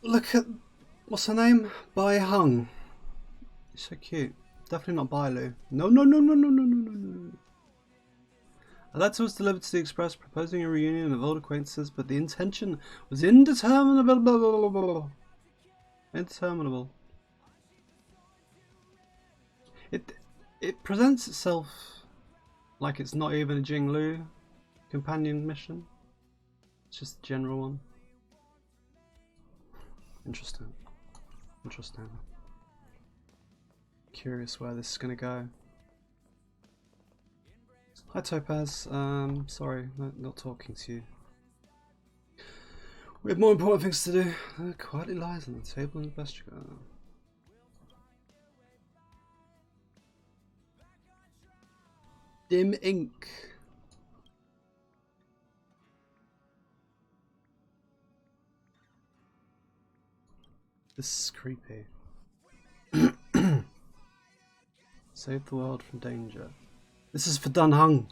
Look at what's her name? Bai Hung. So cute. Definitely not Bai Lu. No, no, no, no, no, no, no, no, no. A letter was delivered to the Express proposing a reunion of old acquaintances, but the intention was indeterminable. Indeterminable. It presents itself like it's not even a Jingliu companion mission. It's just a general one. Interesting. Interesting. Curious where this is gonna go. Hi Topaz, sorry, not talking to you. We have more important things to do. Quietly lies on the table in the vestibule. Dim ink. This is creepy. Save the world from danger. This is for Dan Heng.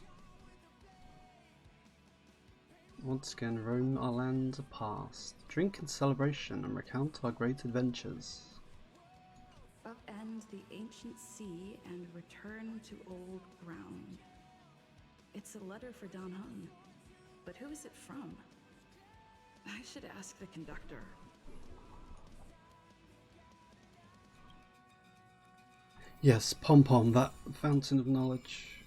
Once again, roam our lands of past. Drink in celebration and recount our great adventures. Upend the ancient sea and return to old ground. It's a letter for Dan Heng. But who is it from? I should ask the conductor. Yes, Pom Pom, that fountain of knowledge.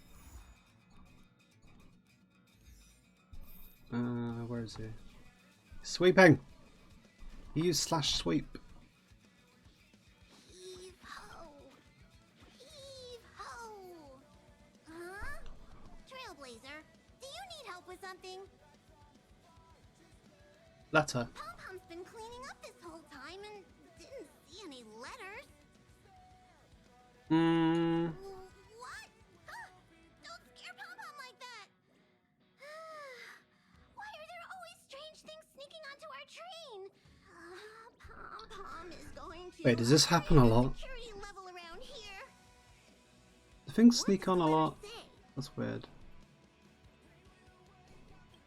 Where is he? Sweeping! He used slash sweep. Heave ho! Heave ho! Huh? Trailblazer, do you need help with something? Letter. Pom-Pom's been cleaning up this whole time and didn't see any letters. What? Don't scare Pom-Pom like that! Why are there always strange things sneaking onto our train? Pom-Pom is going to... Wait, does this happen a lot? Security level around here. Do things sneak on a lot? That's weird.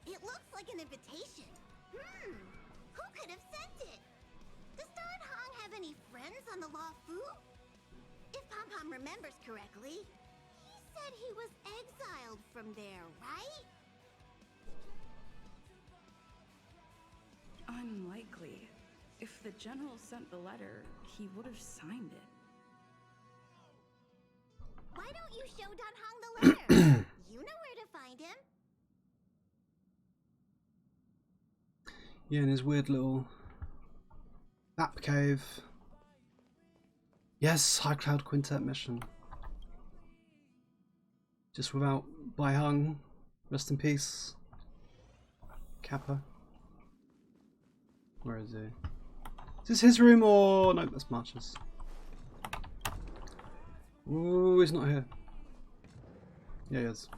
It looks like an invitation. Who could have sent it? Does Dan Heng have any friends on the Luofu? If Pom-Pom remembers correctly, he said he was exiled from there, right? Unlikely. If the general sent the letter, he would have signed it. Why don't you show Dan Heng the letter? You know where to find him. Yeah, in his weird little app cave. Yes, High Cloud Quintet mission. Just without Bai Hung. Rest in peace. Kappa. Where is he? Is this his room or... No, that's March's. Ooh, he's not here. Yeah, he is.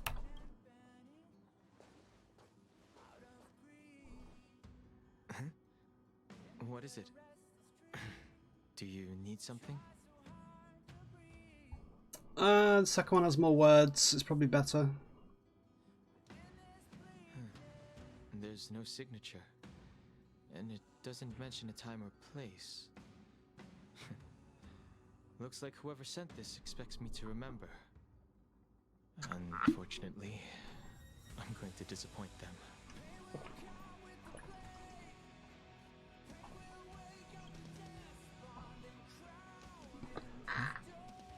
What is it? Do you need something? The second one has more words. It's probably better. There's no signature. And it doesn't mention a time or place. Looks like whoever sent this expects me to remember. Unfortunately, I'm going to disappoint them.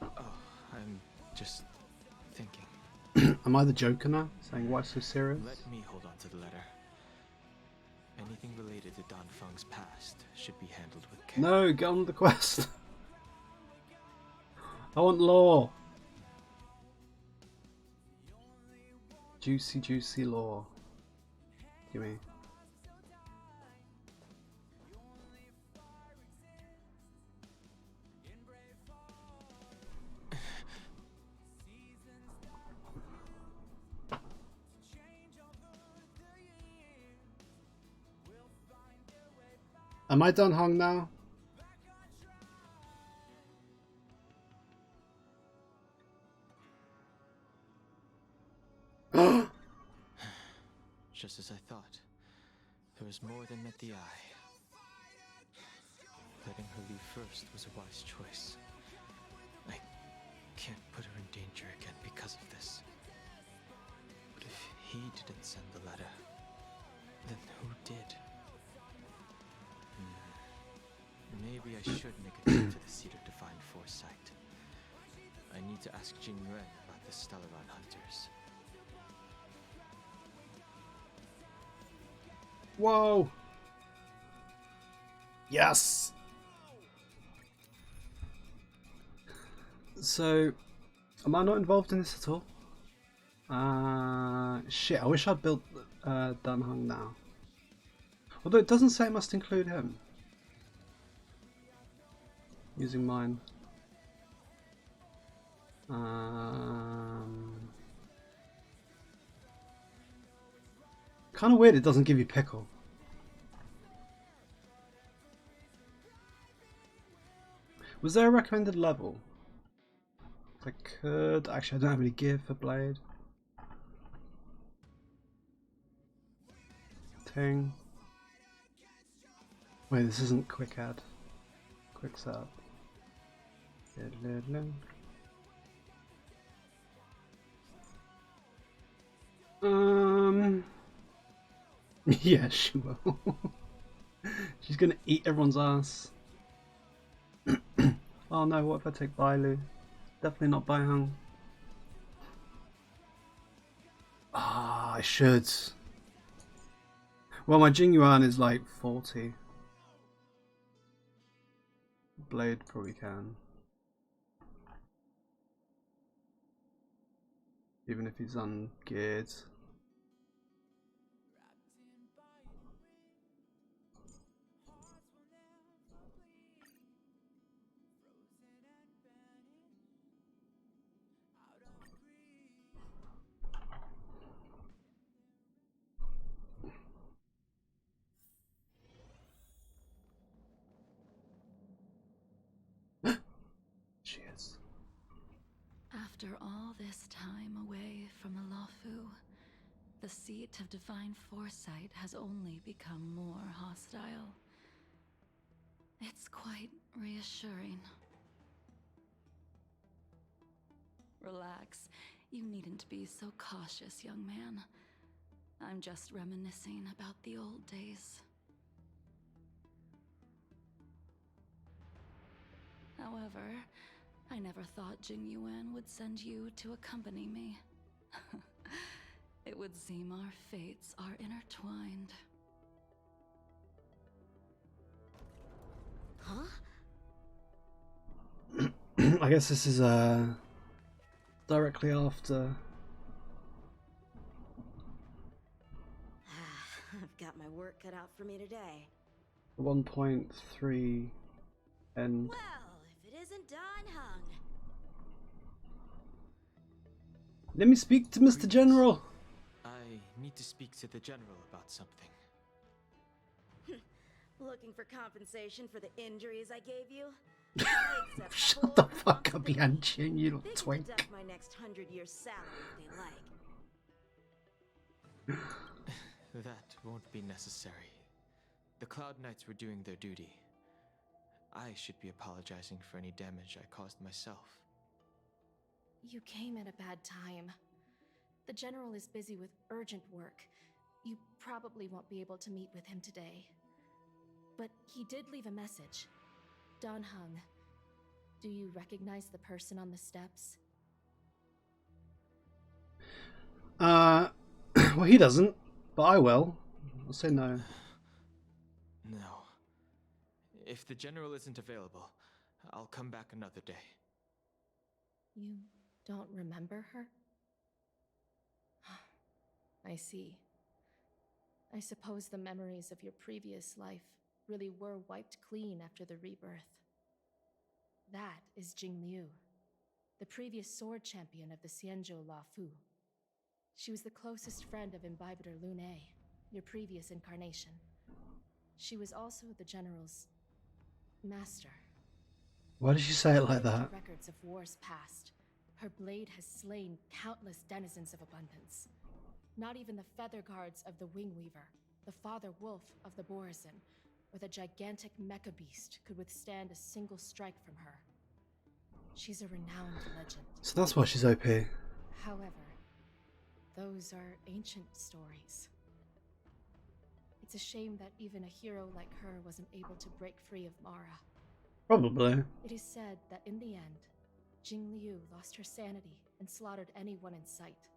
Oh, I'm just thinking. Am I the Joker now? Saying why so serious? Let me hold on to the letter. Anything related to Dan Feng's past should be handled with care. No, get on the quest. I want lore. Juicy, juicy lore. Gimme. Am I done hung now? Just as I thought. There was more than met the eye. Letting her leave first was a wise choice. I can't put her in danger again because of this. But if he didn't send the letter, then who did? Maybe I should make a trip to the seat of divine foresight. I need to ask Jingliu about the Stellaron hunters. Whoa! Yes! So, am I not involved in this at all? Shit, I wish I'd built Dan Heng now. Although it doesn't say it must include him. Using mine. Kind of weird it doesn't give you pickle. Was there a recommended level? I could. Actually, I don't have any gear for blade. Ting. Wait, this isn't quick add. Quick setup. Yeah, she will. She's gonna eat everyone's ass. Oh no, what if I take Bailu? Definitely not Baihang. Ah, I should. Well, my Jingyuan is like 40. Blade probably can. Even if he's ungeared. Cheers. After all this time away from the Luofu, the seat of divine foresight has only become more hostile. It's quite reassuring. Relax. You needn't be so cautious, young man. I'm just reminiscing about the old days. However, I never thought Jingliu would send you to accompany me. It would seem our fates are intertwined. Huh? I guess this is directly after. I've got my work cut out for me today. 1.3 end. Well, if it isn't Dan Heng. Let me speak to Mr. General. I need to speak to the general about something. Looking for compensation for the injuries I gave you? Shut the fuck up, Yanqing, you little They can twink. deduct my next 100-year salary if they like. That won't be necessary. The Cloud Knights were doing their duty. I should be apologizing for any damage I caused myself. You came at a bad time. The General is busy with urgent work. You probably won't be able to meet with him today. But he did leave a message. Dan Heng, do you recognize the person on the steps? Well, he doesn't, but I will. I'll say no. No. If the general isn't available, I'll come back another day. You don't remember her? I see. I suppose the memories of your previous life really were wiped clean after the rebirth. That is Jingliu, the previous sword champion of the Xianzhou Luofu. She was the closest friend of Imbibitor Lune, your previous incarnation. She was also the General's master. Why did you say it like that? Records of wars past. Her blade has slain countless denizens of abundance. Not even the feather guards of the Wingweaver, the father wolf of the Borazon, or the gigantic mecha beast could withstand a single strike from her. She's a renowned legend. So that's why she's OP. However, those are ancient stories. It's a shame that even a hero like her wasn't able to break free of Mara. Probably. It is said that in the end, Jingliu lost her sanity and slaughtered anyone in sight.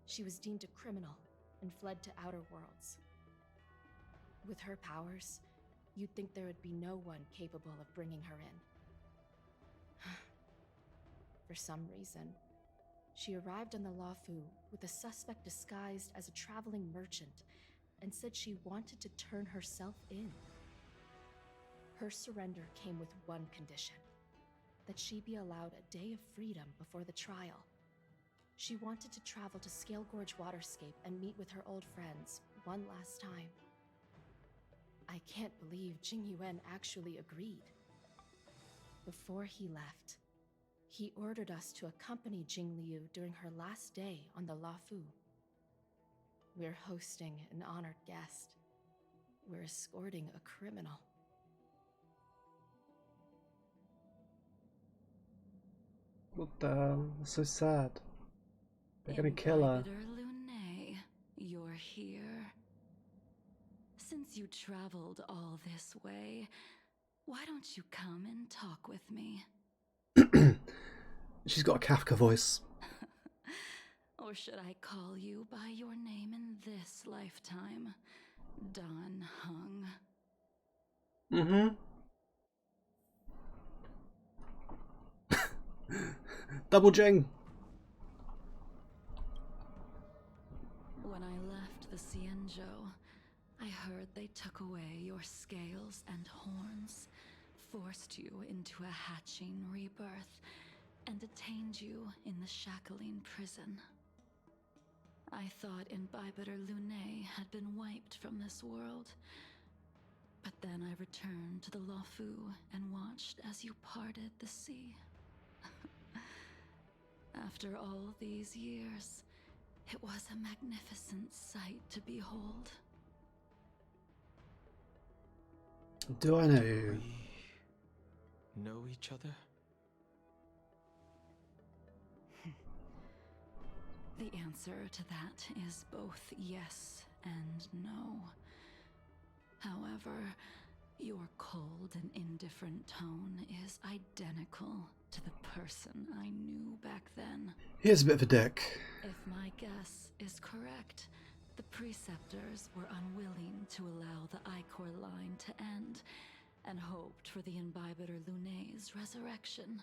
She was deemed a criminal and fled to outer worlds. With her powers, you'd think there would be no one capable of bringing her in. For some reason, she arrived on the Luofu with a suspect disguised as a traveling merchant and said she wanted to turn herself in. Her surrender came with one condition: that she be allowed a day of freedom before the trial. She wanted to travel to Scale Gorge Waterscape and meet with her old friends one last time. I can't believe Jingliu actually agreed. Before he left, he ordered us to accompany Jingliu during her last day on the Luofu. We're hosting an honored guest. We're escorting a criminal. What the hell? That's so sad. They're gonna kill her. Luofu, you're here. Since you traveled all this way, why don't you come and talk with me? She's got a Kafka voice. Or should I call you by your name in this lifetime? Dan Heng. Double Jing. When I left the Xianzhou, I heard they took away your scales and horns, forced you into a hatching rebirth, and detained you in the Shackling prison. I thought Imbibitor Luofu had been wiped from this world. But then I returned to the Luofu and watched as you parted the sea. After all these years, it was a magnificent sight to behold. Do I know you? We know each other? The answer to that is both yes and no. However, your cold and indifferent tone is identical to the person I knew back then. He is a bit of a dick. If my guess is correct, the preceptors were unwilling to allow the Ichor line to end, and hoped for the Imbibitor Luofu's resurrection.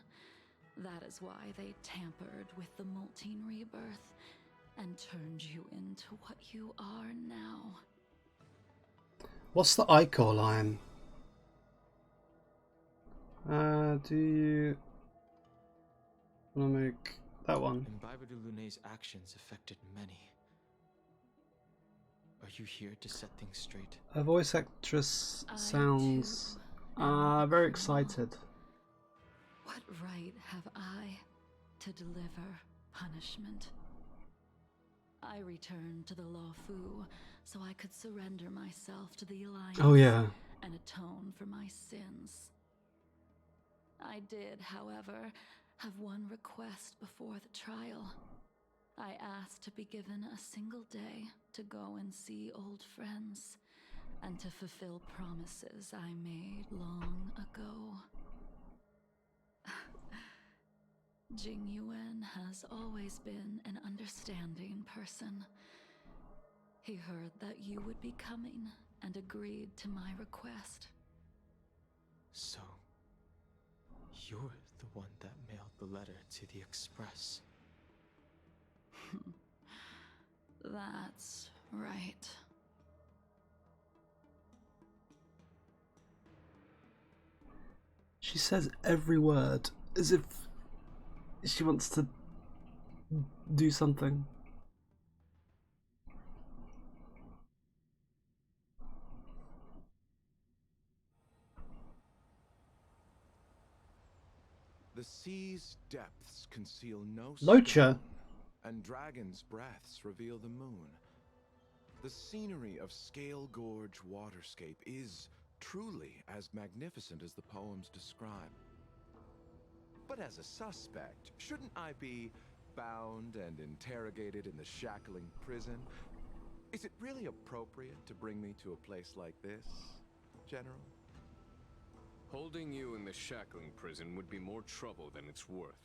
That is why they tampered with the molting rebirth and turned you into what you are now. What's the Ichor line? Do you want to make that one? Imbibitor Luofu's actions affected many. Are you here to set things straight? Her voice actress I, sounds too, am a very criminal. excited. What right have I to deliver punishment? I returned to the Luofu so I could surrender myself to the Alliance. Oh yeah. And atone for my sins. I did, however, have one request before the trial. I asked to be given a single day to go and see old friends, and to fulfill promises I made long ago. Jingliu has always been an understanding person. He heard that you would be coming and agreed to my request. So, you're the one that mailed the letter to the Express. That's right. She says every word as if she wants to do something. The sea's depths conceal no Locha. stone, and dragon's breaths reveal the moon. The scenery of Scale Gorge Waterscape is truly as magnificent as the poems describe. But as a suspect, shouldn't I be bound and interrogated in the shackling prison? Is it really appropriate to bring me to a place like this, General? Holding you in the shackling prison would be more trouble than it's worth.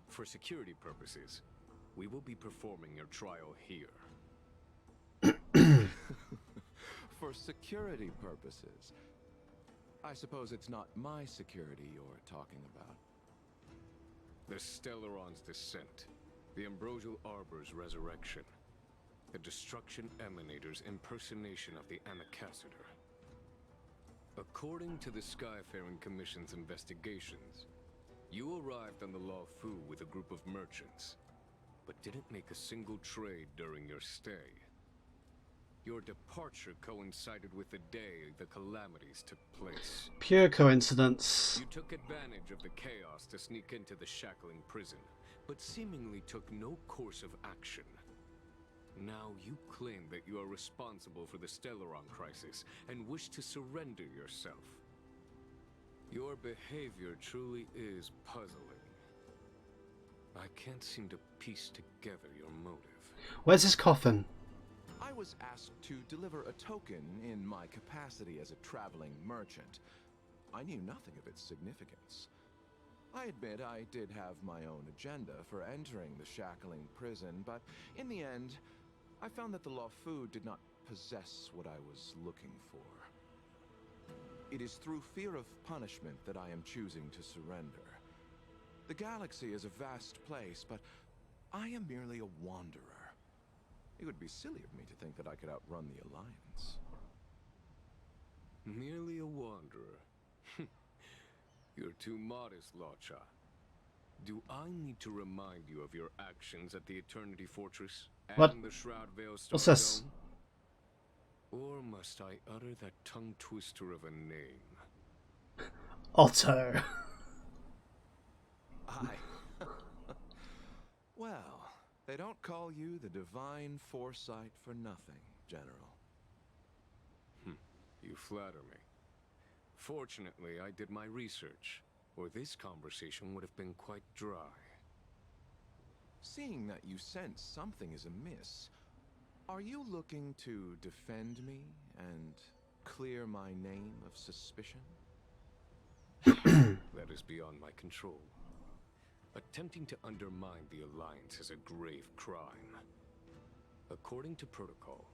For security purposes, we will be performing your trial here. For security purposes? I suppose it's not my security you're talking about. The Stellaron's descent, the Ambrosial Arbor's resurrection, the Destruction Emanator's impersonation of the Amicassator. According to the Skyfaring Commission's investigations, you arrived on the Luofu with a group of merchants, but didn't make a single trade during your stay. Your departure coincided with the day the calamities took place. Pure coincidence. You took advantage of the chaos to sneak into the shackling prison, but seemingly took no course of action. Now you claim that you are responsible for the Stellaron crisis and wish to surrender yourself. Your behavior truly is puzzling. I can't seem to piece together your motive. Where's his coffin? I was asked to deliver a token in my capacity as a traveling merchant. I knew nothing of its significance. I admit I did have my own agenda for entering the shackling prison, but in the end, I found that the Luofu did not possess what I was looking for. It is through fear of punishment that I am choosing to surrender. The galaxy is a vast place, but I am merely a wanderer. It would be silly of me to think that I could outrun the Alliance. Merely a wanderer. You're too modest, Locha. Do I need to remind you of your actions at the Eternity Fortress and What? the Shroud Veil Star What's this? Dome? Or must I utter that tongue twister of a name? Otto. Well, they don't call you the Divine Foresight for nothing, General. You flatter me. Fortunately, I did my research, or this conversation would have been quite dry. Seeing that you sense something is amiss, are you looking to defend me and clear my name of suspicion? That is beyond my control. Attempting to undermine the Alliance is a grave crime. According to protocol,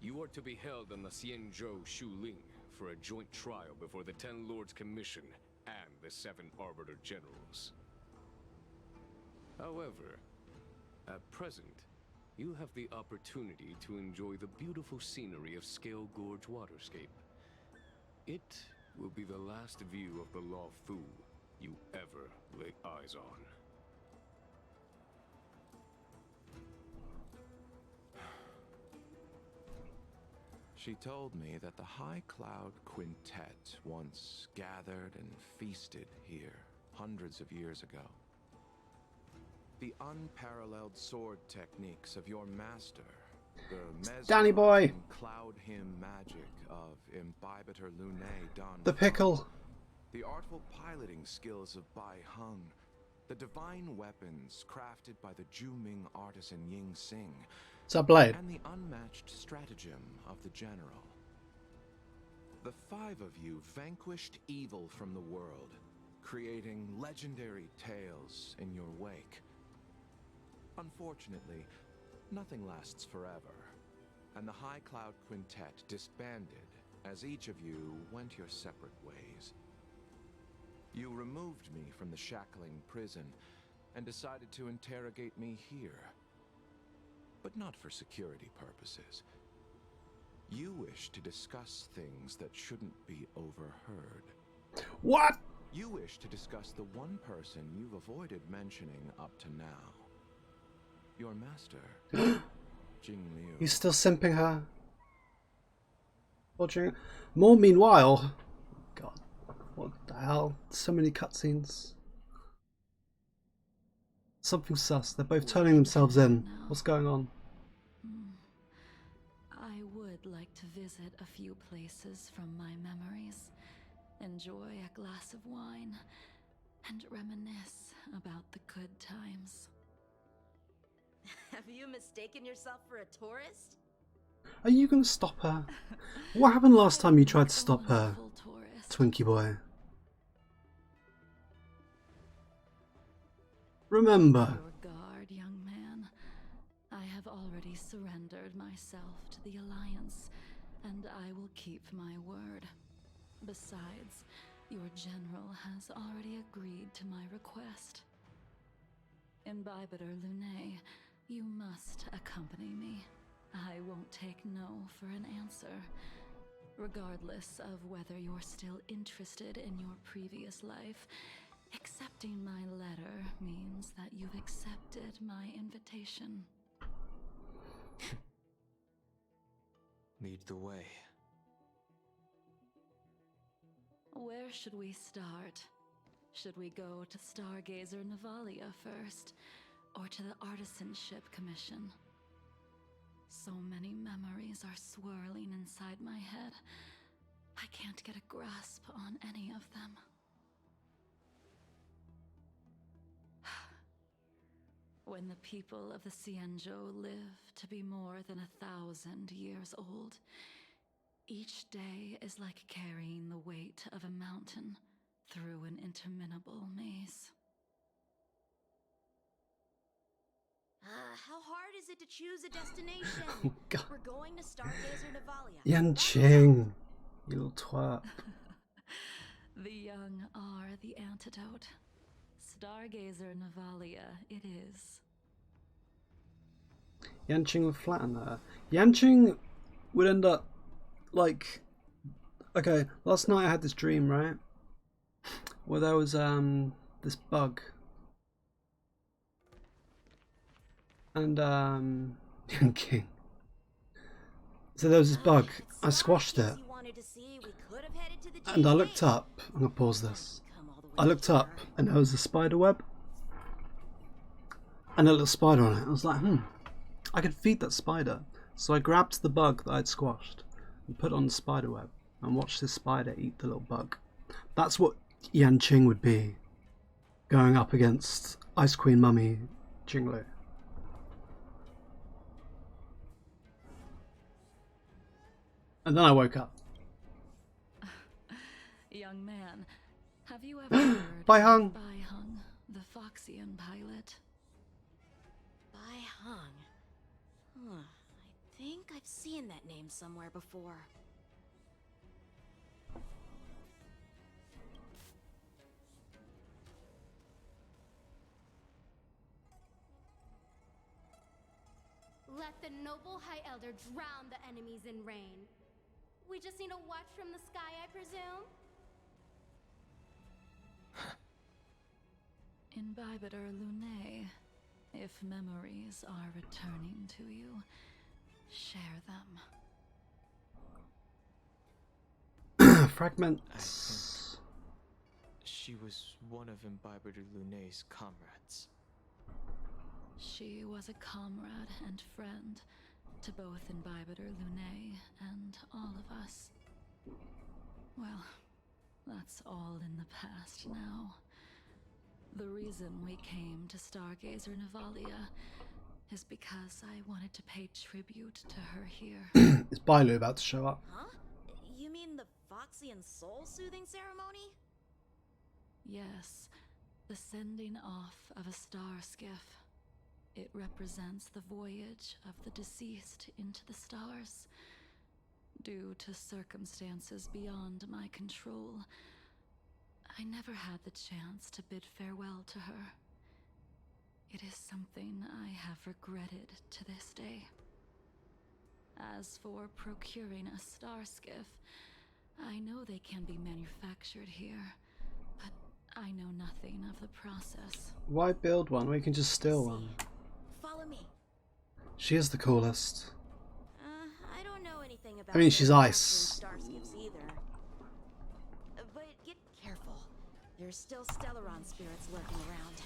you are to be held on the Xianzhou Shuling for a joint trial before the Ten Lords Commission and the 7 Arbiter Generals. However, at present, you have the opportunity to enjoy the beautiful scenery of Scale Gorge Waterscape. It will be the last view of the Luofu you ever lay eyes on. She told me that the High Cloud Quintet once gathered and feasted here hundreds of years ago. The unparalleled sword techniques of your master, the Danny boy. and cloud hymn magic of Imbibitor Lunae Dan The pickle. the artful piloting skills of Bai Heng, the divine weapons crafted by the Juming artisan Ying Xing, Is that Blade? and the unmatched stratagem of the General. The 5 of you vanquished evil from the world, creating legendary tales in your wake. Unfortunately, nothing lasts forever, and the High Cloud Quintet disbanded as each of you went your separate ways. You removed me from the shackling prison and decided to interrogate me here. But not for security purposes. You wish to discuss things that shouldn't be overheard. What? You wish to discuss the one person you've avoided mentioning up to now. Your master, Jingliu. He's still simping her. Watching more. Meanwhile, God, what the hell? So many cutscenes. Something sus. They're both turning themselves in. What's going on? I would like to visit visit a few places from my memories, enjoy a glass of wine, and reminisce about the good times. Have you mistaken yourself for a tourist? Are you gonna stop her? What happened last time you tried to A stop her, wonderful tourist. Twinkie boy? Remember. Your guard, young man. I have already surrendered myself to the Alliance, and I will keep my word. Besides, your general has already agreed to my request. Imbibitor Luné, you must accompany me. I won't take no for an answer, regardless of whether you're still interested in your previous life. Accepting my letter means that you've accepted my invitation. Lead the way. Where should we start? Should we go to Stargazer Navalia first, or to the Artisanship Commission? So many memories are swirling inside my head. I can't get a grasp on any of them. When the people of the Xianzhou live to be more than 1,000 years old, each day is like carrying the weight of a mountain through an interminable maze. How hard is it to choose a destination? Oh, God. We're going to Stargazer Navalia. Yanqing, you little twat. The young are the antidote. Stargazer Navalia it is. Yanqing would flatten her. Yanqing would end up like... Okay, last night I had this dream, right? Where there was this bug. And Yanqing. So there was this bug. I squashed it. And I looked up. I'm gonna pause this. I looked up and there was a spider web and a little spider on it. I was like, I could feed that spider. So I grabbed the bug that I'd squashed and put it on the spider web and watched this spider eat the little bug. That's what Yanqing would be going up against Ice Queen Mummy Jingliu. And then I woke up. Young man, have you ever heard Bai of Heng. Bai Heng, the Foxian pilot? Bai Heng. I think I've seen that name somewhere before. Let the noble High Elder drown the enemies in rain. We just need a watch from the sky, I presume? Imbibitor Luné, if memories are returning to you, share them. Fragments. She was one of Imbibitor Luné's comrades. She was a comrade and friend to both Imbibitor Luné and all of us. Well, that's all in the past now. The reason we came to Stargazer Navalia is because I wanted to pay tribute to her here. Is Bailu about to show up? Huh? You mean the Foxian soul-soothing ceremony? Yes, the sending off of a star skiff. It represents the voyage of the deceased into the stars. Due to circumstances beyond my control, I never had the chance to bid farewell to her. It is something I have regretted to this day. As for procuring a star skiff, I know they can be manufactured here, but I know nothing of the process. Why build one? We can just steal one. Follow me. She is the coolest. I don't know anything about I mean, she's ice. star skiffs either. But get careful. There's still Stellaron spirits lurking around.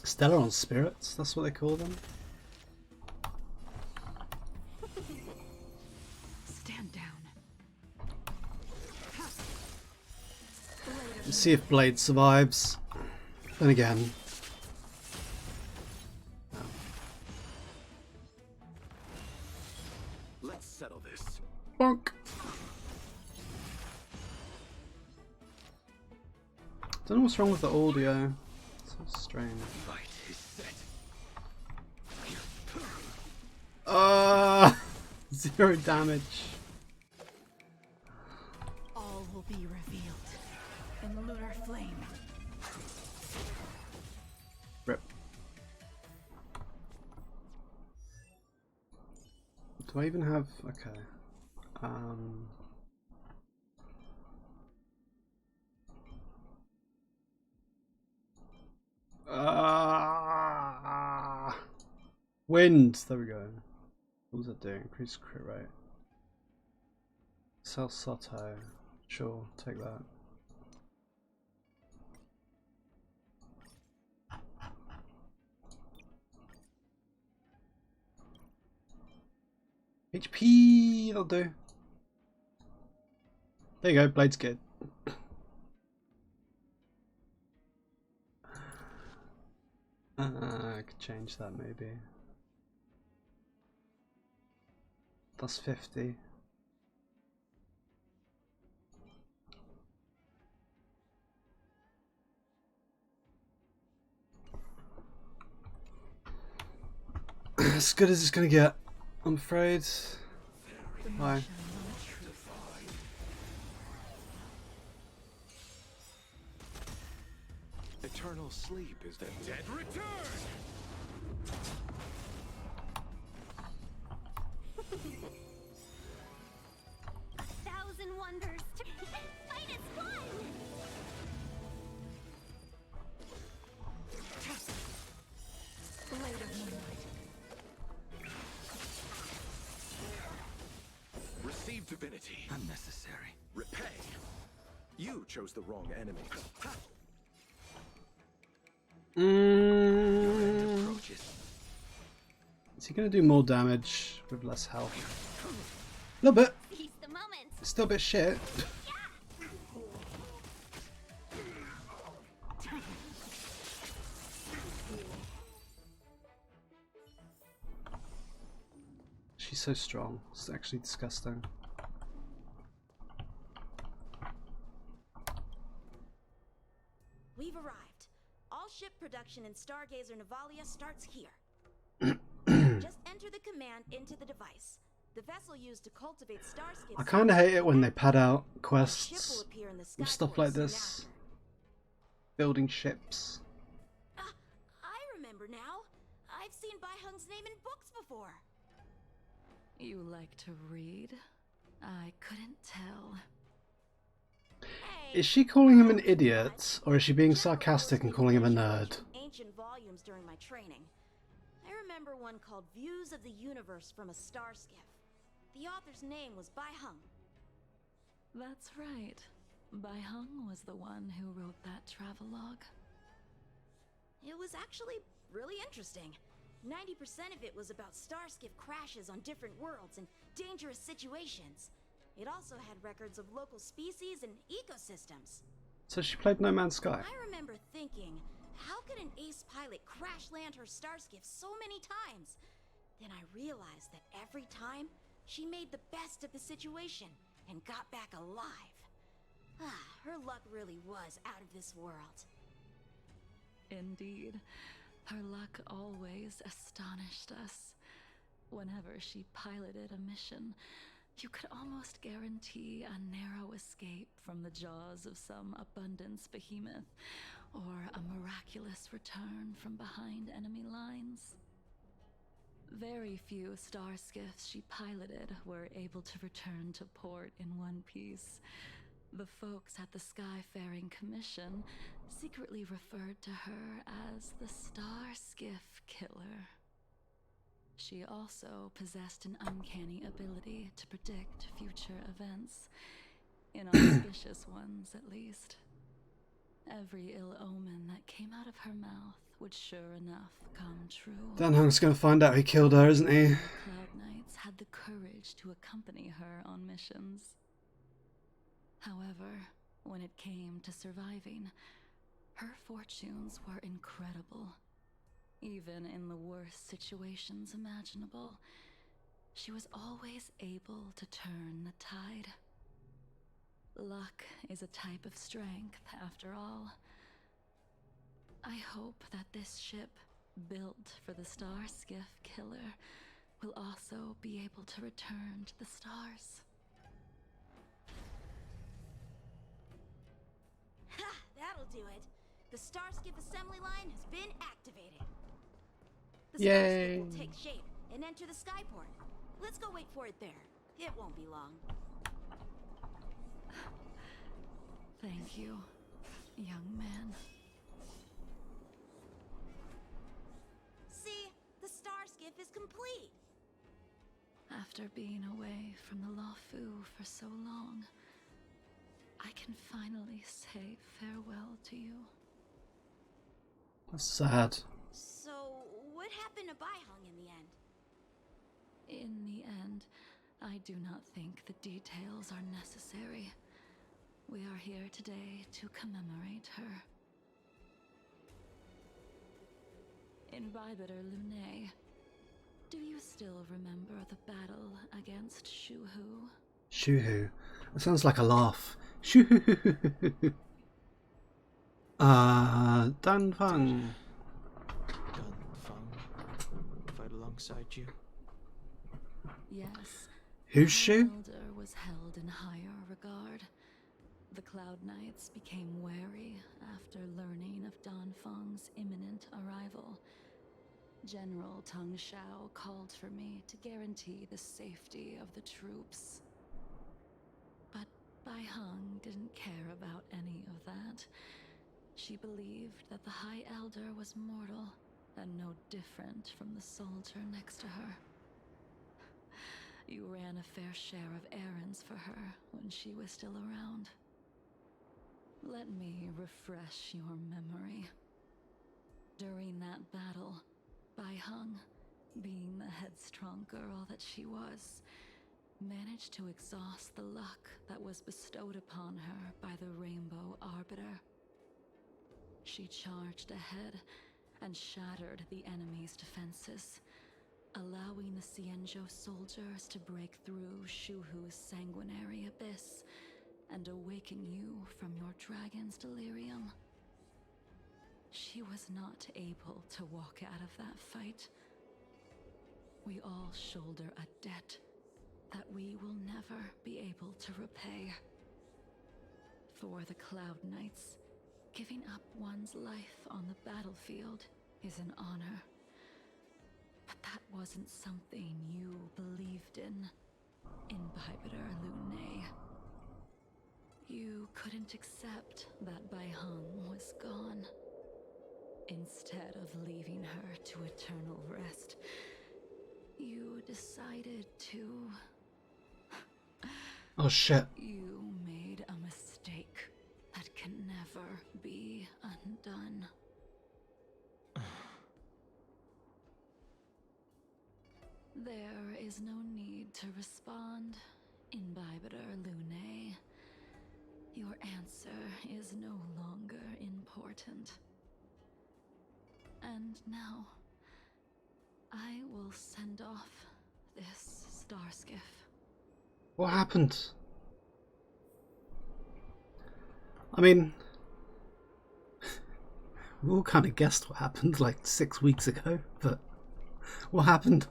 Stellaron spirits? That's what they call them? See if Blade survives. Then again. No. Let's settle this. Bonk. Don't know what's wrong with the audio. It's so strange. Fight is set. 0 damage. All will be revealed in the lunar flame. Rip. Do I even have... okay. Wind! There we go. What was that doing? Increase crit rate. Sell Soto. Sure, take that. HP! That'll do. There you go, Blade's good. I could change that maybe. Plus 50. As good as it's gonna get, I'm afraid. Bye. Eternal sleep is the dead return. A thousand wonders to fight is fun! Blade of moonlight. Receive divinity. Unnecessary. Repay. You chose the wrong enemy. Is he going to do more damage with less health? A little bit. Seize the moment. It's still a bit shit. She's so strong. It's actually disgusting. We've arrived. All ship production in Stargazer Navalia starts here. Just enter the command into the device. The vessel used to cultivate starskips. I kind of hate it when they pad out The ship will quests appear in the with sky stuff force like soon this. after. Building ships. I remember now. I've seen Bai Heng's name in books before. You like to read? I couldn't tell. Hey, Is she calling him an idiot, or is she being sarcastic and calling him a nerd? Ancient volumes during my training. I remember one called Views of the Universe from a Star Skiff. The author's name was Bai Heng. That's right. Bai Heng was the one who wrote that travelogue. It was actually really interesting. 90% of it was about starskiff crashes on different worlds and dangerous situations. It also had records of local species and ecosystems. So she played No Man's Sky. I remember thinking, how could an ace pilot crash land her starskiff so many times? Then I realized that every time, she made the best of the situation and got back alive. Her luck really was out of this world. Indeed. Her luck always astonished us. Whenever she piloted a mission, you could almost guarantee a narrow escape from the jaws of some abundance behemoth, or a miraculous return from behind enemy lines. Very few star skiffs she piloted were able to return to port in one piece. The folks at the Skyfaring Commission secretly referred to her as the Star Skiff Killer. She also possessed an uncanny ability to predict future events, inauspicious ones at least. Every ill omen that came out of her mouth would sure enough come true. Dan Heng's gonna find out he killed her, isn't he? Cloud Knights had the courage to accompany her on missions. However, When it came to surviving, her fortunes were incredible. Even in the worst situations imaginable, she was always able to turn the tide. Luck is a type of strength, after all. I hope that this ship, built for the Star Skiff Killer, will also be able to return to the stars. Ha! That'll do it. The Starskiff assembly line has been activated. The Yay. Starskiff will take shape and enter the skyport. Let's go wait for it there. It won't be long. Thank you, young man. See? The Starskiff is complete. After being away from the Luofu for so long, I can finally say farewell to you. That's sad. So, what happened to Bai Heng in the end? In the end, I do not think the details are necessary. We are here today to commemorate her. In Bibiter Lune, do you still remember the battle against Shuhu? Shuhu. That sounds like a laugh. Shuhu. Dan Heng. Dan fight alongside you. Yes. Who's the Shu? Elder was held in higher regard. The Cloud Knights became wary after learning of Dan Feng's imminent arrival. General Teng Shao called for me to guarantee the safety of the troops. But Bai Heng didn't care about any of that. She believed that the High Elder was mortal and no different from the soldier next to her. You ran a fair share of errands for her when she was still around. Let me refresh your memory. During that battle, Bai Heng, being the headstrong girl that she was, managed to exhaust the luck that was bestowed upon her by the Rainbow Arbiter. She charged ahead and shattered the enemy's defenses, allowing the Xianzhou soldiers to break through Shuhu's sanguinary abyss and awaken you from your dragon's delirium. She was not able to walk out of that fight. We all shoulder a debt that we will never be able to repay. For the Cloud Knights, giving up one's life on the battlefield is an honor. But that wasn't something you believed in Bibiter Lune. You couldn't accept that Bai Heng was gone. Instead of leaving her to eternal rest, you decided to... Oh shit. You made a mistake that can never be undone. There is no need to respond, Imbibiter Lune. Your answer is no longer important. And now, I will send off this star skiff. What happened? I mean, we all kind of guessed what happened like 6 weeks ago, but what happened?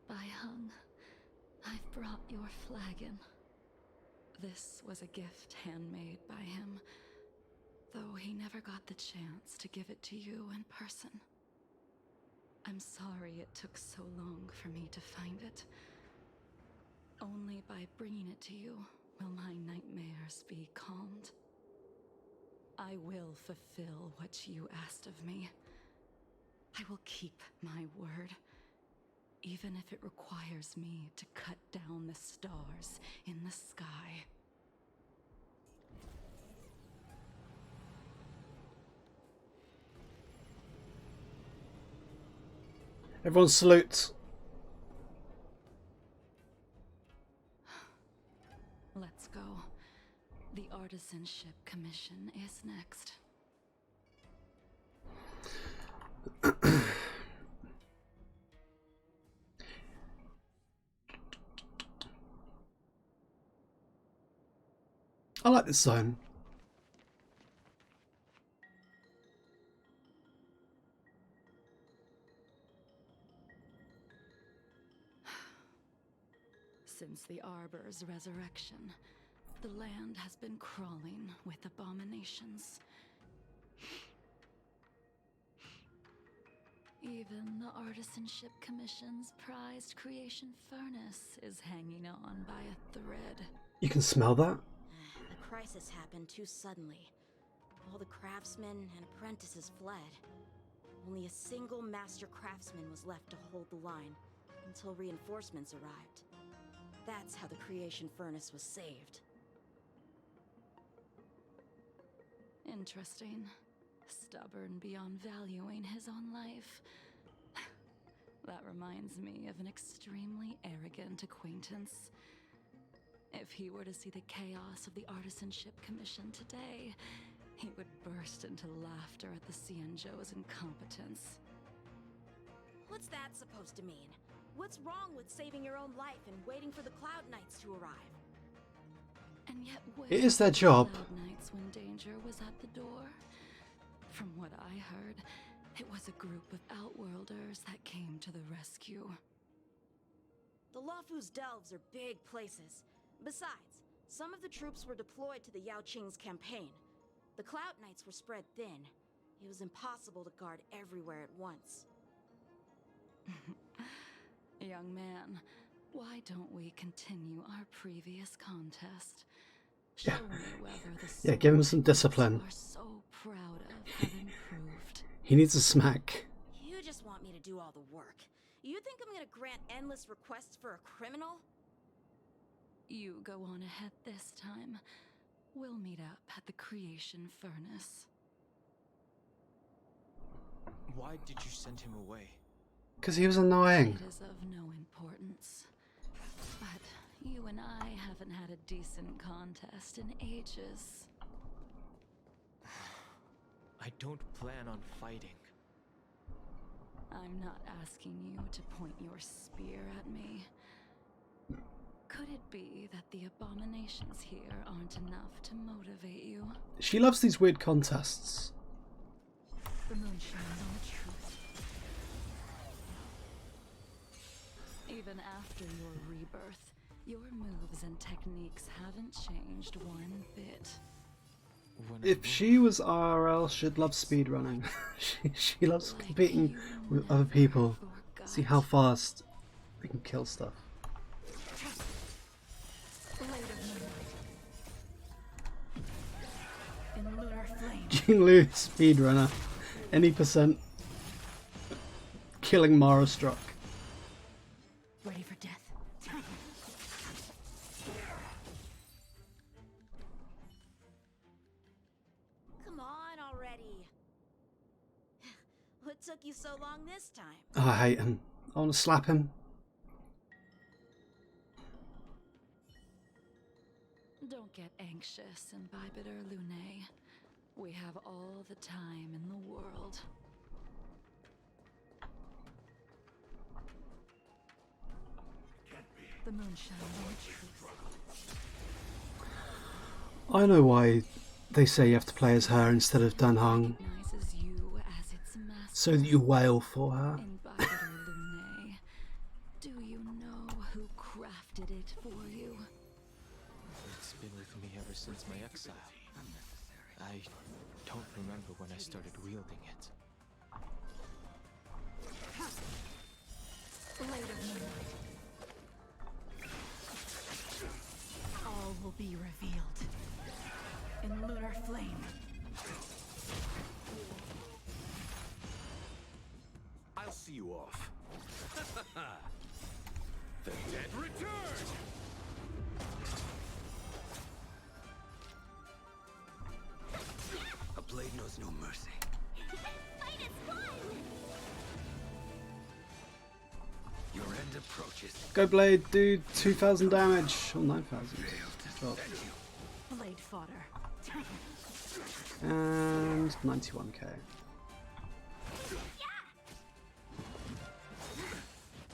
Bai Heng, I've brought your flagon. This was a gift handmade by him, though he never got the chance to give it to you in person. I'm sorry it took so long for me to find it. Only by bringing it to you will my nightmares be calmed. I will fulfill what you asked of me. I will keep my word, even if it requires me to cut down the stars in the sky. Everyone salute. Let's go. The Artisanship Commission is next. I like this zone. Since the Arbor's resurrection, the land has been crawling with abominations. Even the Artisanship Commission's prized creation furnace is hanging on by a thread. You can smell that? The crisis happened too suddenly. All the craftsmen and apprentices fled. Only a single master craftsman was left to hold the line until reinforcements arrived. That's how the creation furnace was saved. Interesting. Stubborn beyond valuing his own life. That reminds me of an extremely arrogant acquaintance. If he were to see the chaos of the Artisanship Commission today, he would burst into laughter at the Xianzhou's incompetence. What's that supposed to mean? What's wrong with saving your own life and waiting for the Cloud Knights to arrive? And yet, It is their job. Cloud Knights when danger was at the door. From what I heard, it was a group of outworlders that came to the rescue. The Luofu's delves are big places. Besides, some of the troops were deployed to the Yaoqing's campaign. The Cloud Knights were spread thin. It was impossible to guard everywhere at once. Young man, why don't we continue our previous contest? Show me whether the Yeah, give him some discipline. you are so proud of have improved. He needs a smack. You just want me to do all the work. You think I'm gonna grant endless requests for a criminal? You go on ahead this time. We'll meet up at the creation furnace. Why did you send him away? Because he was annoying. It is of no importance. But you and I haven't had a decent contest in ages. I don't plan on fighting. I'm not asking you to point your spear at me. Could it be that the abominations here aren't enough to motivate you? She loves these weird contests. The moon shines on the truth. Even after your rebirth, your moves and techniques haven't changed one bit. If she was IRL, she'd love speedrunning. she loves competing with other people. See how fast they can kill stuff. Jingliu speedrunner. Any percent. Killing Mara struck. Ready for death. Come on already. What took you so long this time? Oh, I hate him. I want to slap him. Don't get anxious, Imbibitor Lune. We have all the time in the world. The moon shines on the truth. I know why they say you have to play as her instead of Dan Heng, Recognizes you as its master. so that you wail for her. Imbibitor Lune. Do you know who crafted it for you? It's been with me ever since my exile. I don't remember when I started wielding it. Blade of Moonlight. All will be revealed in lunar flame. I'll see you off. The dead return! A blade knows no mercy. Fight is fun! approaches. Go Blade, do 2,000 damage. Or 9,000. Blade fodder. And 91k.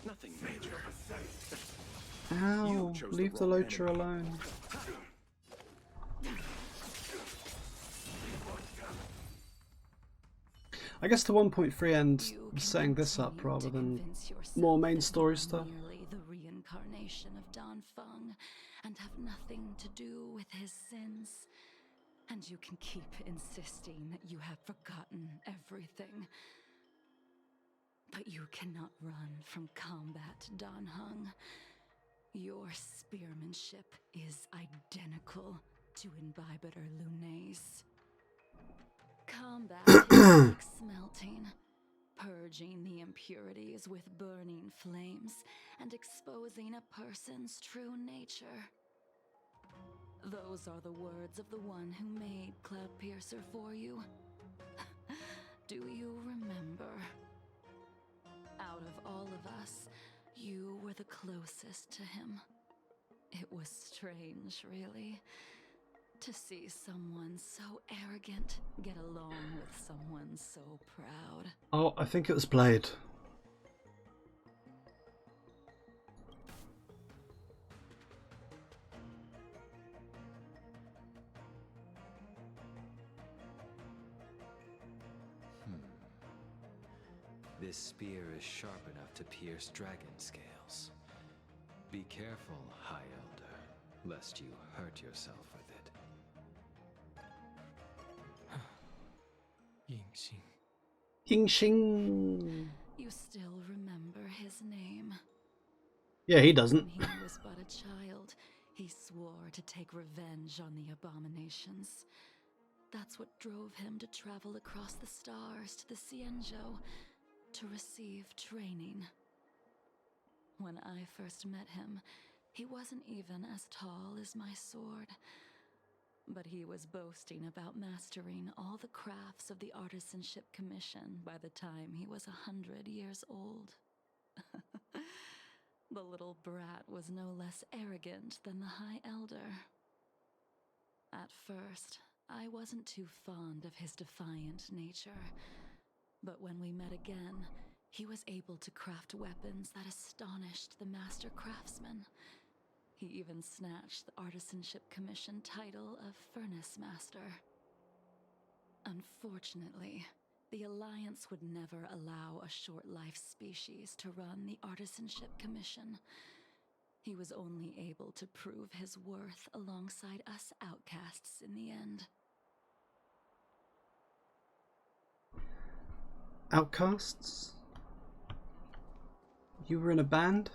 Nothing major. Ow, leave the Locher alone. I guess the 1.3 end is setting this up rather than more main story stuff. Merely the reincarnation of Dan Feng and have nothing to do with his sins. And you can keep insisting that you have forgotten everything. But you cannot run from combat, Dan Heng. Your spearmanship is identical to Imbibitor Lunay's. Combat is like smelting, purging the impurities with burning flames and exposing a person's true nature. Those are the words of the one who made Cloudpiercer for you. Do you remember? Out of all of us, you were the closest to him. It was strange, really, to see someone so arrogant get along with someone so proud. Oh, I think it was Blade. This spear is sharp enough to pierce dragon scales. Be careful, High Elder, lest you hurt yourself with it. Yingxing. Yingxing. You still remember his name? Yeah, he doesn't. When he was but a child, he swore to take revenge on the abominations. That's what drove him to travel across the stars to the Xianzhou to receive training. When I first met him, he wasn't even as tall as my sword, but he was boasting about mastering all the crafts of the Artisanship Commission by the time he was 100 years old. The little brat was no less arrogant than the High Elder. At first, I wasn't too fond of his defiant nature. But when we met again, he was able to craft weapons that astonished the master craftsman. He even snatched the Artisanship Commission title of Furnace Master. Unfortunately, the Alliance would never allow a short-life species to run the Artisanship Commission. He was only able to prove his worth alongside us outcasts in the end. Outcasts? You were in a band?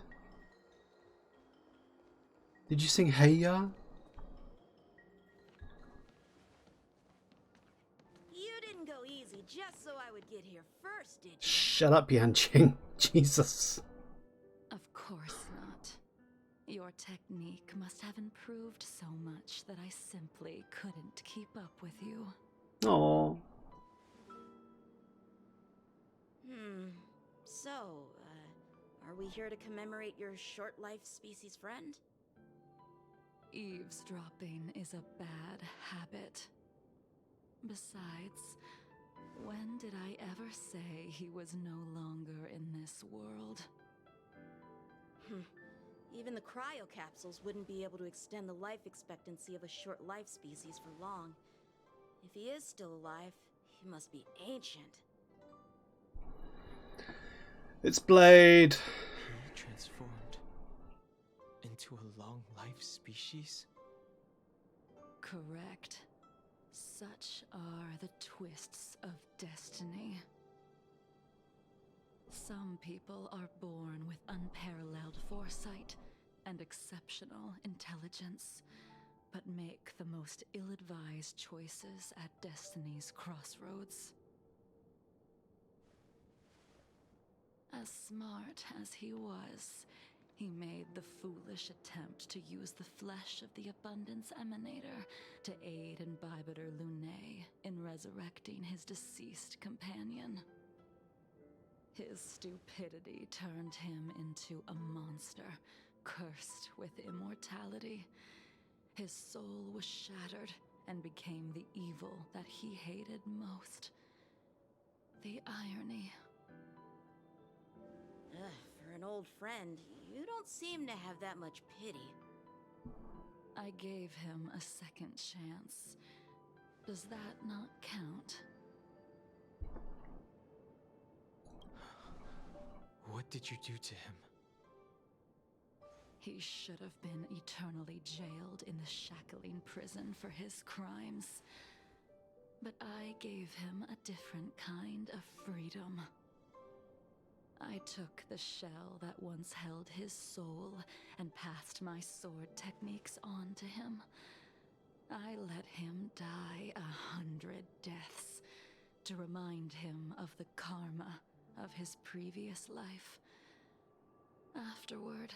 Did you sing Hey Ya? You didn't go easy just so I would get here first, did you? Shut up, Yanqing. Jesus. Of course not. Your technique must have improved so much that I simply couldn't keep up with you. Aww. So, are we here to commemorate your short-life species friend? Eavesdropping is a bad habit. Besides, when did I ever say he was no longer in this world? Even the cryocapsules wouldn't be able to extend the life expectancy of a short-life species for long. If he is still alive, he must be ancient. It's Blade. He transformed into a long-life species? Correct. Such are the twists of destiny. Some people are born with unparalleled foresight and exceptional intelligence, but make the most ill-advised choices at destiny's crossroads. As smart as he was, he made the foolish attempt to use the flesh of the Abundance Emanator to aid Imbibitor Lunay in resurrecting his deceased companion. His stupidity turned him into a monster, cursed with immortality. His soul was shattered and became the evil that he hated most. The irony. For an old friend, you don't seem to have that much pity. I gave him a second chance. Does that not count? What did you do to him? He should have been eternally jailed in the shackling prison for his crimes. But I gave him a different kind of freedom. I took the shell that once held his soul and passed my sword techniques on to him. I let him die 100 deaths to remind him of the karma of his previous life. Afterward,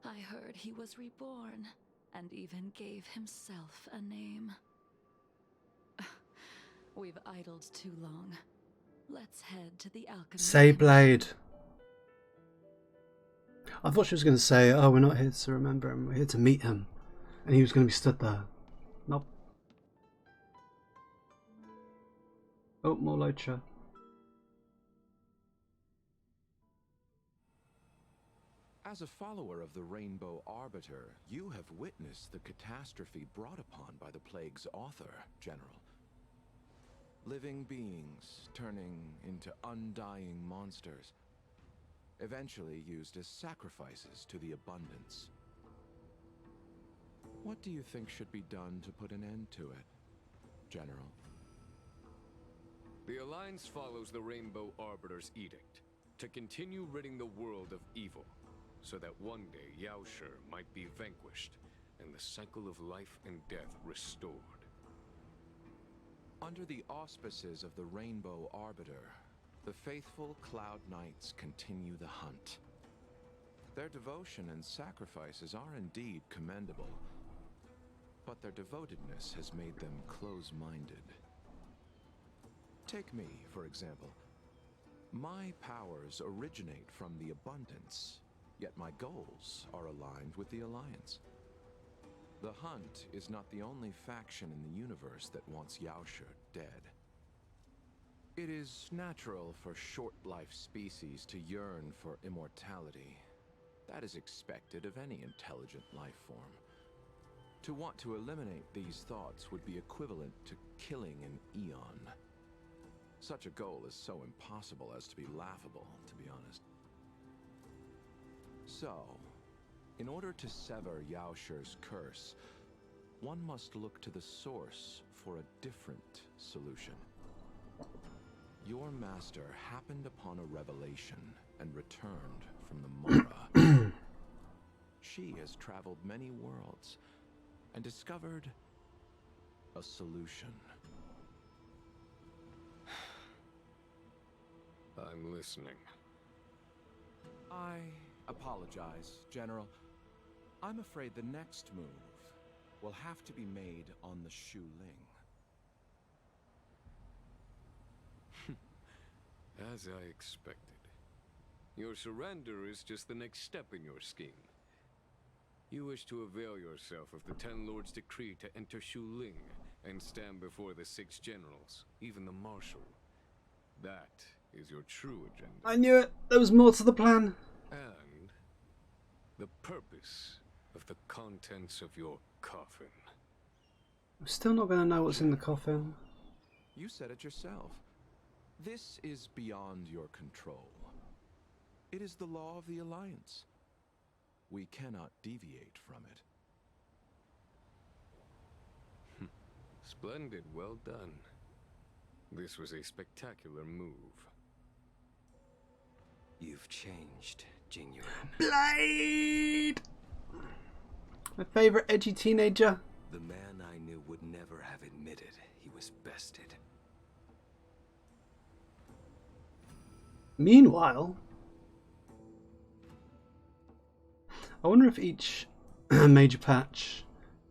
I heard he was reborn and even gave himself a name. We've idled too long. Let's head to the alchemy. Say Blade. I thought she was going to say, oh, we're not here to remember him, we're here to meet him. And he was going to be stood there. Nope. Oh, more Locha. As a follower of the Rainbow Arbiter, you have witnessed the catastrophe brought upon by the plague's author, General. Living beings turning into undying monsters, eventually used as sacrifices to the abundance. What do you think should be done to put an end to it, General? The Alliance follows the Rainbow Arbiter's edict to continue ridding the world of evil, so that one day Yaoshi might be vanquished and the cycle of life and death restored. Under the auspices of the Rainbow Arbiter, the faithful Cloud Knights continue the hunt. Their devotion and sacrifices are indeed commendable, but their devotedness has made them close-minded. Take me, for example. My powers originate from the abundance, yet my goals are aligned with the Alliance. The Hunt is not the only faction in the universe that wants Yaoshi dead. It is natural for short-life species to yearn for immortality. That is expected of any intelligent life form. To want to eliminate these thoughts would be equivalent to killing an eon. Such a goal is so impossible as to be laughable, to be honest. So, in order to sever Yaoshi's curse, one must look to the source for a different solution. Your master happened upon a revelation and returned from the Mara. She has traveled many worlds and discovered a solution. I'm listening. I apologize, General. I'm afraid the next move will have to be made on the Shu Ling. As I expected. Your surrender is just the next step in your scheme. You wish to avail yourself of the Ten Lords' decree to enter Shu Ling and stand before the 6 generals, even the Marshal. That is your true agenda. I knew it. There was more to the plan. And the purpose of the contents of your coffin. I'm still not going to know what's in the coffin. You said it yourself. This is beyond your control. It is the law of the Alliance. We cannot deviate from it. Splendid, well done. This was a spectacular move. You've changed, Jingliu. Blade! My favourite edgy teenager. The man I knew would never have admitted he was bested. Meanwhile, I wonder if each major patch,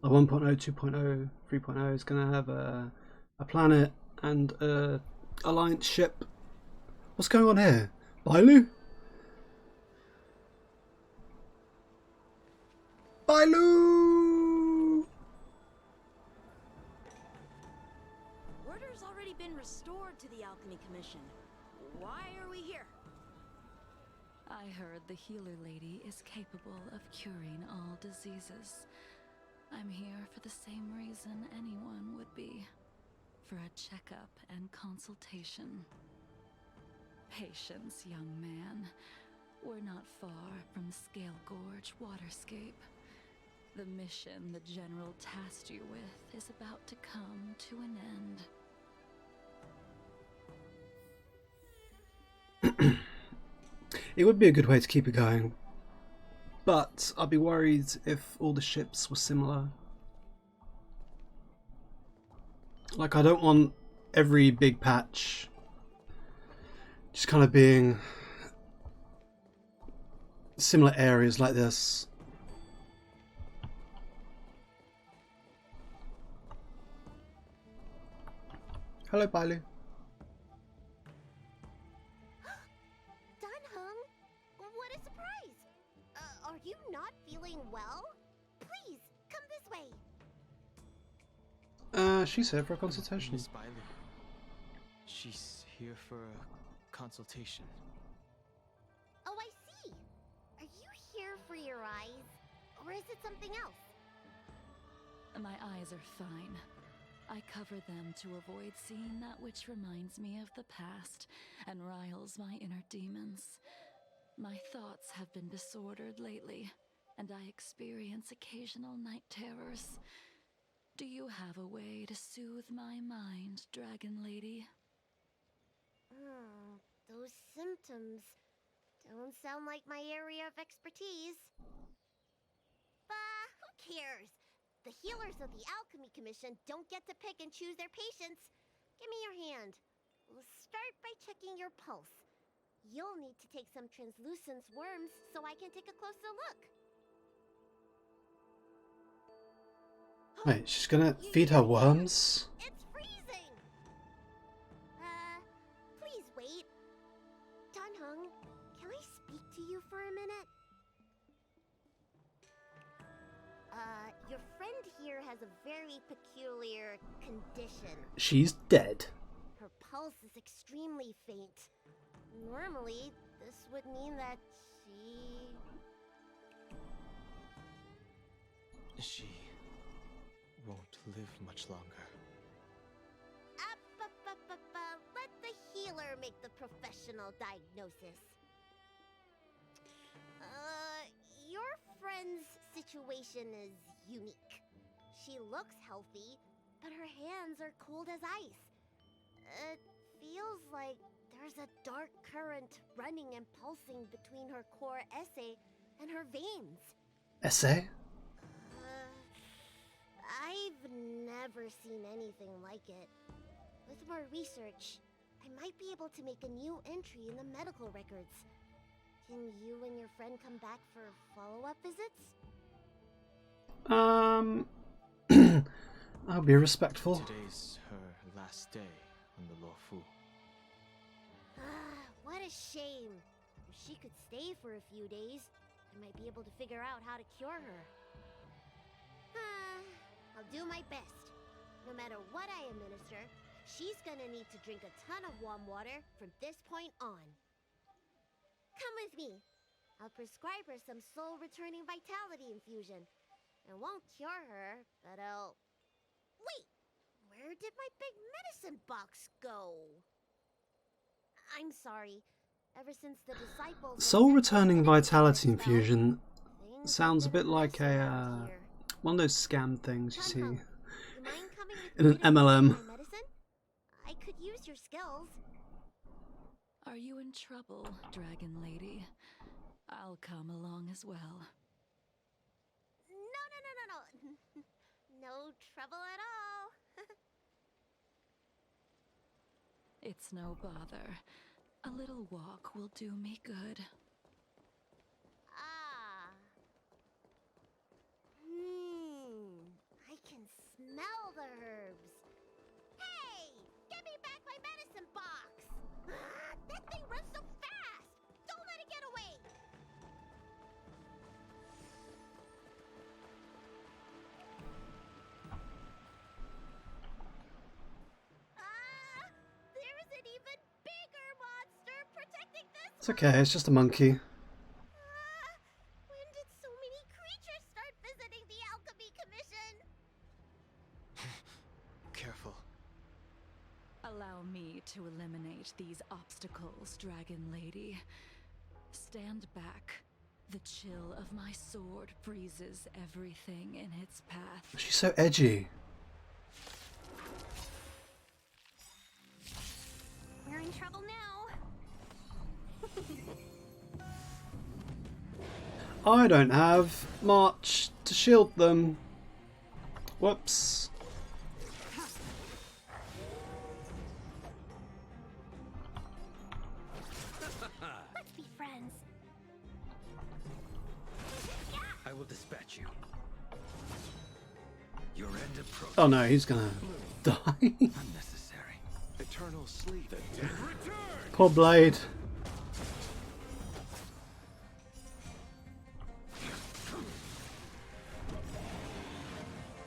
like 1.0, 2.0, 3.0, is going to have a planet and a alliance ship. What's going on here? Bailu? Bailu! Order's already been restored to the Alchemy Commission. Why are we here? I heard the healer lady is capable of curing all diseases. I'm here for the same reason anyone would be. For a checkup and consultation. Patience, young man. We're not far from Scale Gorge Waterscape. The mission the General tasked you with is about to come to an end. It would be a good way to keep it going, but I'd be worried if all the ships were similar. Like, I don't want every big patch just kind of being similar areas like this. Hello, Bailu. Dan Heng? What a surprise! Are you not feeling well? Please, come this way. She's here for a consultation. Miss Bailey. She's here for a consultation. Oh, I see. Are you here for your eyes? Or is it something else? My eyes are fine. I cover them to avoid seeing that which reminds me of the past and riles my inner demons. My thoughts have been disordered lately, and I experience occasional night terrors. Do you have a way to soothe my mind, Dragon Lady? Those symptoms don't sound like my area of expertise. But who cares? The healers of the Alchemy Commission don't get to pick and choose their patients. Give me your hand. We'll start by checking your pulse. You'll need to take some translucence worms so I can take a closer look. Wait, she's gonna feed her worms? It's freezing! Please wait. Dan Heng, can I speak to you for a minute? Your friend here has a very peculiar condition. She's dead. Her pulse is extremely faint. Normally, this would mean that She won't live much longer. Let the healer make the professional diagnosis. Your friend's situation is unique. She looks healthy, but her hands are cold as ice. It feels like there's a dark current running and pulsing between her core essae and her veins. Essay? I've never seen anything like it. With more research, I might be able to make a new entry in the medical records. Can you and your friend come back for follow-up visits? I'll be respectful. Today's her last day on the Luofu. What a shame. If she could stay for a few days, I might be able to figure out how to cure her. I'll do my best. No matter what I administer, she's gonna need to drink a ton of warm water from this point on. Come with me. I'll prescribe her some soul-returning vitality infusion. It won't cure her, but I'll... Wait! Where did my big medicine box go? I'm sorry. Ever since the disciples... Soul-returning vitality infusion sounds a bit like a... one of those scam things you see in an MLM. I could use your skills. Are you in trouble, Dragon Lady? I'll come along as well. No. No trouble at all. It's no bother. A little walk will do me good. I can smell the herbs. Hey! Give me back my medicine box! That thing runs so fast! It's okay, it's just a monkey. When did so many creatures start visiting the Alchemy Commission? Careful. Allow me to eliminate these obstacles, Dragon Lady. Stand back. The chill of my sword freezes everything in its path. She's so edgy. We're in trouble now. I don't have much to shield them. Whoops. Let's be friends. I will dispatch you. Your end approaches. Oh no, he's gonna die. Unnecessary. Eternal sleep. The dead return! Poor Blade.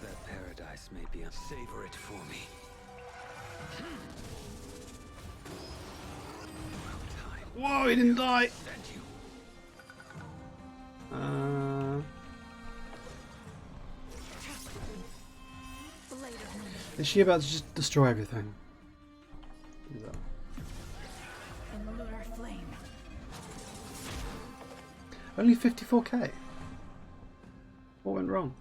That paradise may be savor it for me. Whoa, he didn't die. Send you. Is she about to just destroy everything? Do that. In lunar flame. Only 54k. What went wrong?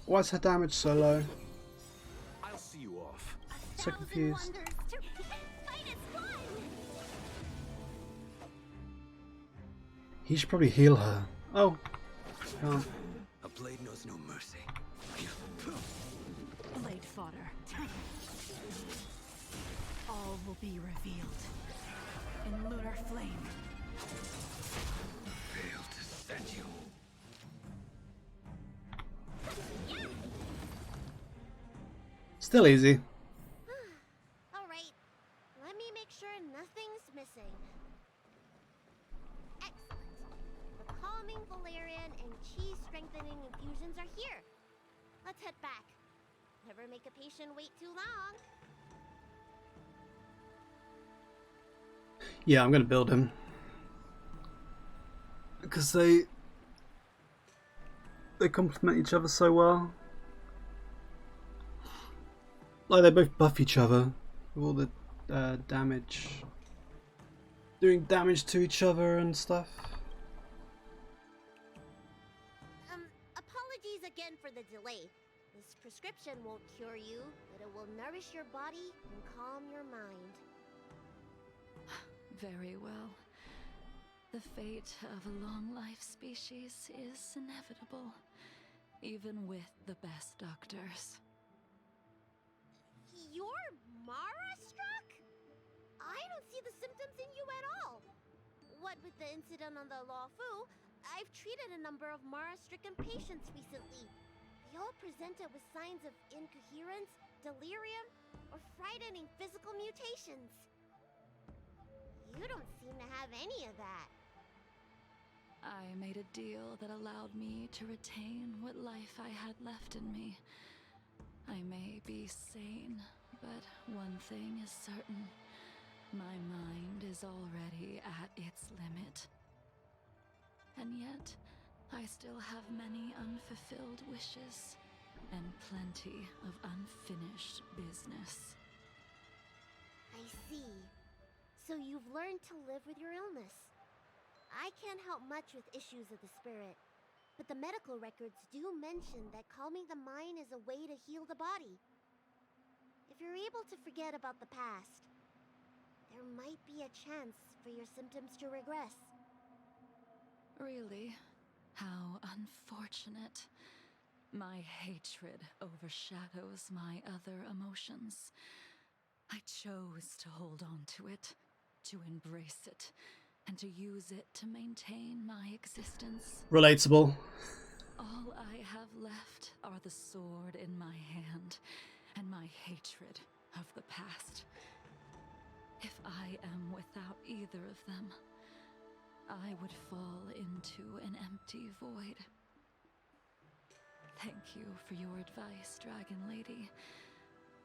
Why is her damage so low? I'll see you off. So confused. He should probably heal her. Oh. Can't. A blade knows no mercy. Blade fodder. All will be revealed. In lunar flame. Fail to send you. Still easy. Alright, let me make sure nothing's missing. Excellent. The calming valerian and chi strengthening infusions are here. Let's head back. Never make a patient wait too long. Yeah, I'm gonna build him. Because they complement each other so well. Like, they both buff each other with all the damage. Doing damage to each other and stuff. Apologies again for the delay. This prescription won't cure you, but it will nourish your body and calm your mind. Very well. The fate of a long-life species is inevitable, even with the best doctors. You're Mara-struck? I don't see the symptoms in you at all. What with the incident on the Luofu, I've treated a number of Mara-stricken patients recently. They all presented with signs of incoherence, delirium, or frightening physical mutations. You don't seem to have any of that. I made a deal that allowed me to retain what life I had left in me. I may be sane, but one thing is certain. My mind is already at its limit. And yet, I still have many unfulfilled wishes, and plenty of unfinished business. I see. So you've learned to live with your illness. I can't help much with issues of the spirit, but the medical records do mention that calming the mind is a way to heal the body. If you're able to forget about the past, there might be a chance for your symptoms to regress. Really? How unfortunate. My hatred overshadows my other emotions. I chose to hold on to it, to embrace it, and to use it to maintain my existence. Relatable. All I have left are the sword in my hand and my hatred of the past. If I am without either of them, I would fall into an empty void. Thank you for your advice, Dragon Lady.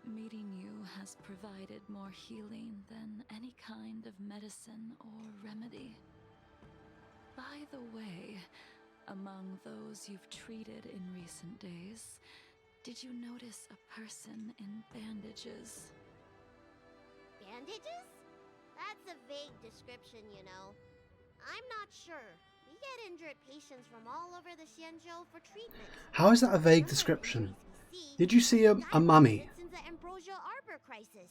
Meeting you has provided more healing than any kind of medicine or remedy. By the way, among those you've treated in recent days, did you notice a person in bandages? Bandages? That's a vague description, you know. I'm not sure. We get injured patients from all over the Xianzhou for treatment. How is that a vague description? Did you see a mummy? Since the Ambrosia Arbor crisis.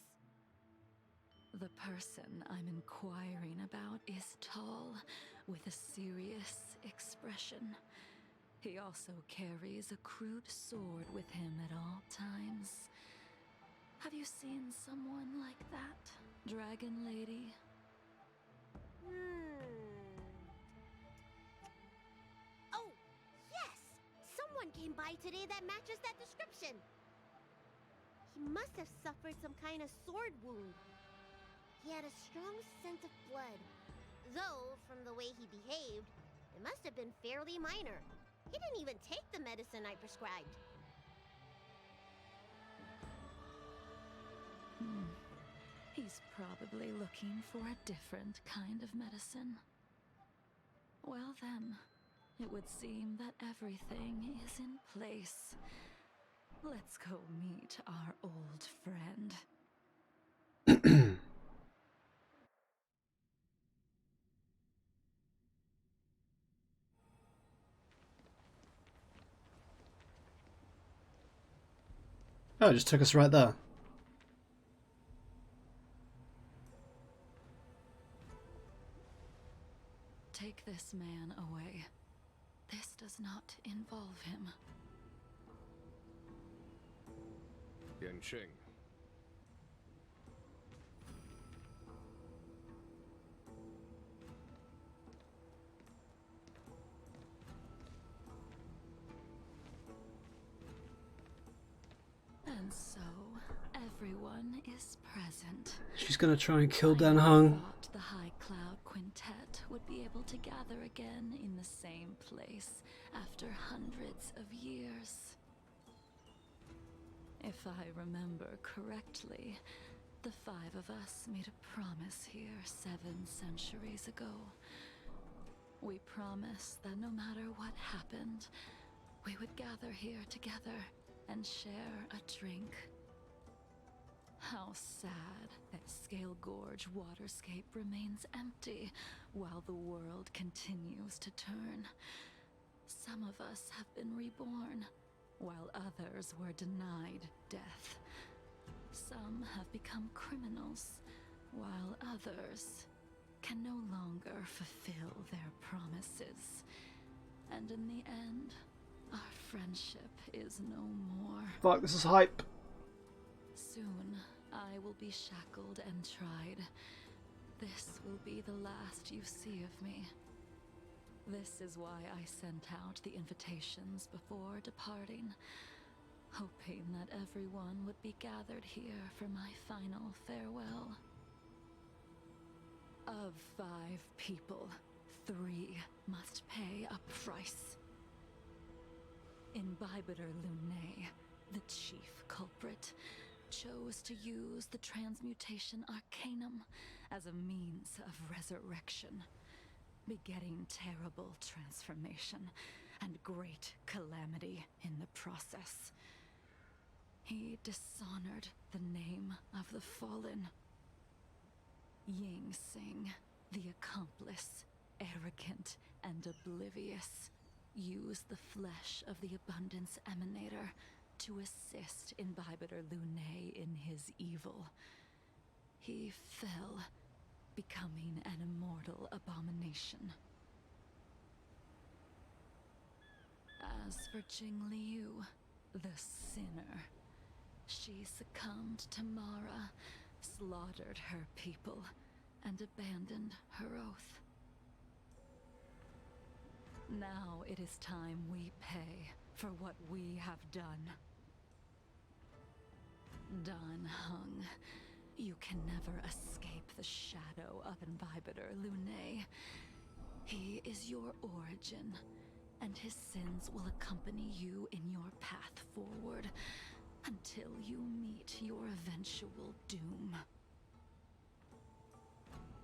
The person I'm inquiring about is tall, with a serious expression. He also carries a crude sword with him at all times. Have you seen someone like that, Dragon Lady? Oh, yes! Someone came by today that matches that description. He must have suffered some kind of sword wound. He had a strong scent of blood. Though, from the way he behaved, it must have been fairly minor. He didn't even take the medicine I prescribed. He's probably looking for a different kind of medicine. Well then, it would seem that everything is in place. Let's go meet our old friend. Oh, it just took us right there. Take this man away. This does not involve him. Yanqing. And so, everyone is present. She's gonna try and kill Dan Heng. I thought the High Cloud Quintet would be able to gather again in the same place after hundreds of years. If I remember correctly, the five of us made a promise here 7 centuries ago. We promised that no matter what happened, we would gather here together and share a drink. How sad that Scale Gorge waterscape remains empty while the world continues to turn. Some of us have been reborn, while others were denied death. Some have become criminals, while others can no longer fulfill their promises. And in the end, our friendship is no more. Fuck, this is hype. Soon, I will be shackled and tried. This will be the last you see of me. This is why I sent out the invitations before departing, hoping that everyone would be gathered here for my final farewell. Of 5 people, 3 must pay a price. Imbibitor Luné, the chief culprit, chose to use the transmutation arcanum as a means of resurrection, begetting terrible transformation and great calamity in the process. He dishonored the name of the fallen. Ying Sing, the accomplice, arrogant and oblivious, used the flesh of the Abundance Emanator to assist Imbibitor Luné in his evil. He fell, becoming an immortal abomination. As for Jingliu, the sinner, she succumbed to Mara, slaughtered her people, and abandoned her oath. Now it is time we pay for what we have done. Dan Heng, you can never escape the shadow of Imbibitor Luné. He is your origin, and his sins will accompany you in your path forward until you meet your eventual doom.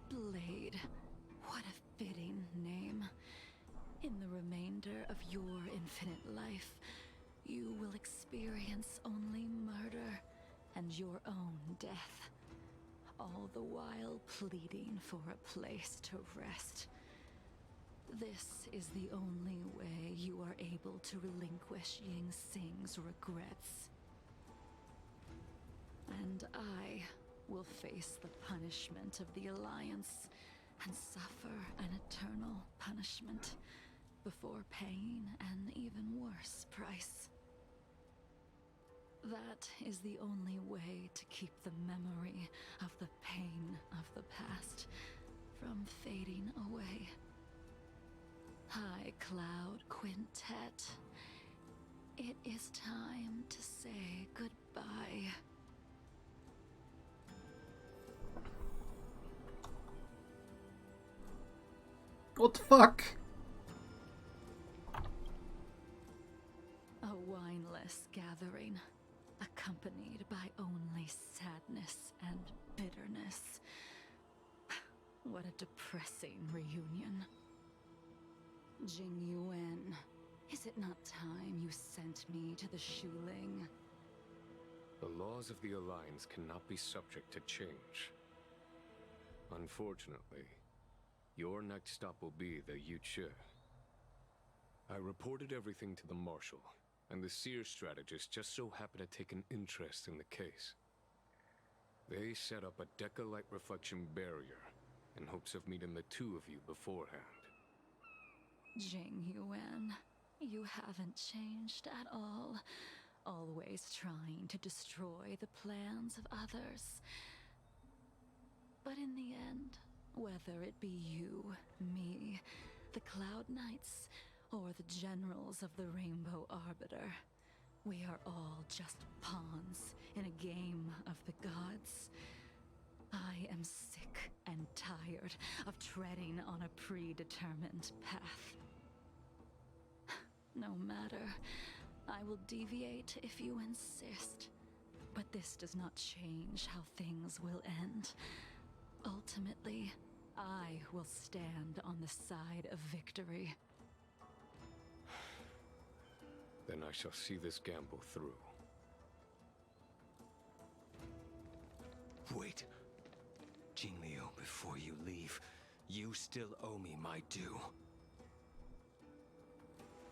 Blade, what a fitting name. In the remainder of your infinite life, you will experience only murder and your own death, all the while pleading for a place to rest. This is the only way you are able to relinquish Ying Sing's regrets. And I will face the punishment of the Alliance and suffer an eternal punishment before paying an even worse price. That is the only way to keep the memory of the pain of the past from fading away. High Cloud Quintet, it is time to say goodbye. What the fuck? A wineless gathering, accompanied by only sadness and bitterness. What a depressing reunion. Jingliu, is it not time you sent me to the Shuling? The laws of the Alliance cannot be subject to change. Unfortunately, your next stop will be the Yuchi. I reported everything to the Marshal, and the Seer strategist just so happened to take an interest in the case. They set up a Deca-light reflection barrier in hopes of meeting the two of you beforehand. Jingliu, you haven't changed at all. Always trying to destroy the plans of others. But in the end, whether it be you, me, the Cloud Knights, or the generals of the Rainbow Arbiter, we are all just pawns in a game of the gods. I am sick and tired of treading on a predetermined path. No matter, I will deviate if you insist. But this does not change how things will end. Ultimately, I will stand on the side of victory. Then I shall see this gamble through. Wait. Jingliu, before you leave, you still owe me my due.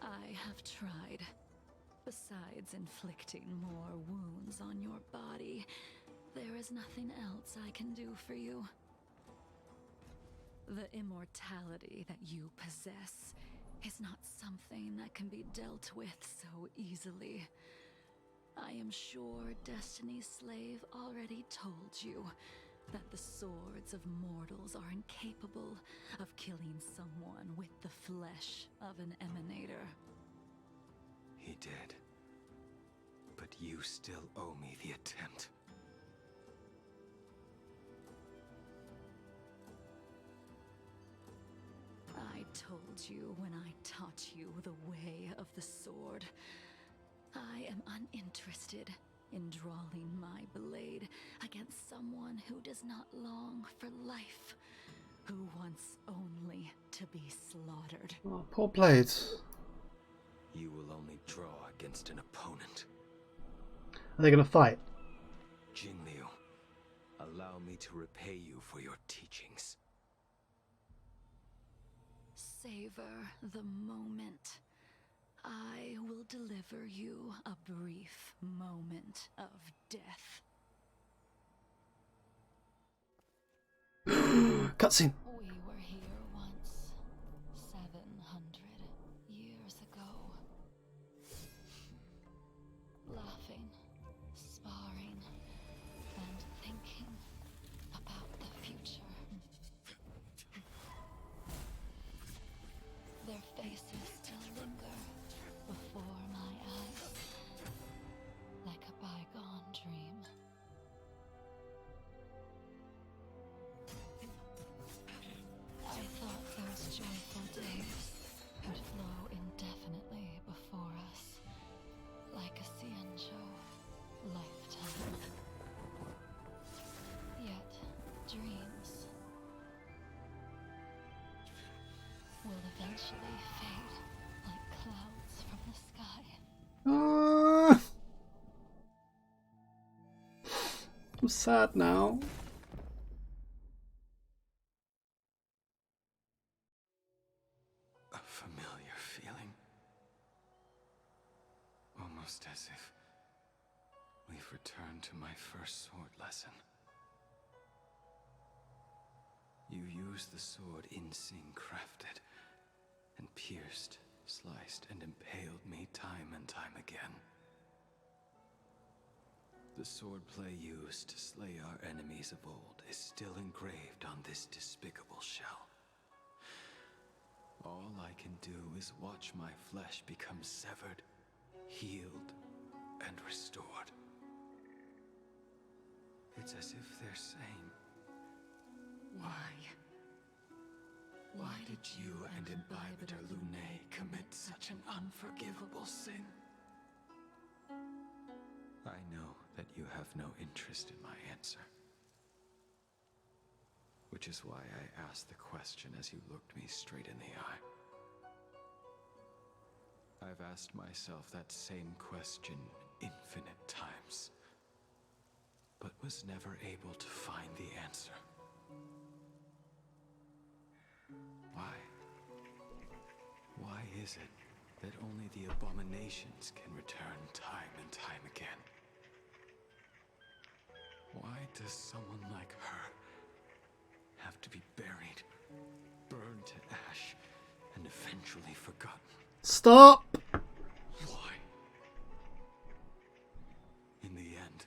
I have tried. Besides inflicting more wounds on your body, there is nothing else I can do for you. The immortality that you possess is not something that can be dealt with so easily. I am sure Destiny's Slave already told you that the swords of mortals are incapable of killing someone with the flesh of an emanator. He did. But you still owe me the attempt. I told you when I taught you the way of the sword. I am uninterested in drawing my blade against someone who does not long for life, who wants only to be slaughtered. Oh, poor blades. You will only draw against an opponent. Are they gonna fight? Jingliu, allow me to repay you for your teachings. Savor the moment. I will deliver you a brief moment of death. Cutscene. We were here once, 700 years ago. Laughing, sparring, and thinking about the future. Their faces still linger before my eyes, like a bygone dream. eventually fade like clouds from the sky. I'm sad now. A familiar feeling. Almost as if we've returned to my first sword lesson. You used the sword Insing crafted, and pierced, sliced, and impaled me time and time again. The swordplay used to slay our enemies of old is still engraved on this despicable shell. All I can do is watch my flesh become severed, healed, and restored. It's as if they're saying, Why did you and Imbibitor Lunae commit such an unforgivable sin? I know that you have no interest in my answer. Which is why I asked the question as you looked me straight in the eye. I've asked myself that same question infinite times, but was never able to find the answer. Why? Why is it that only the abominations can return time and time again? Why does someone like her have to be buried, burned to ash, and eventually forgotten? Stop! Why? In the end,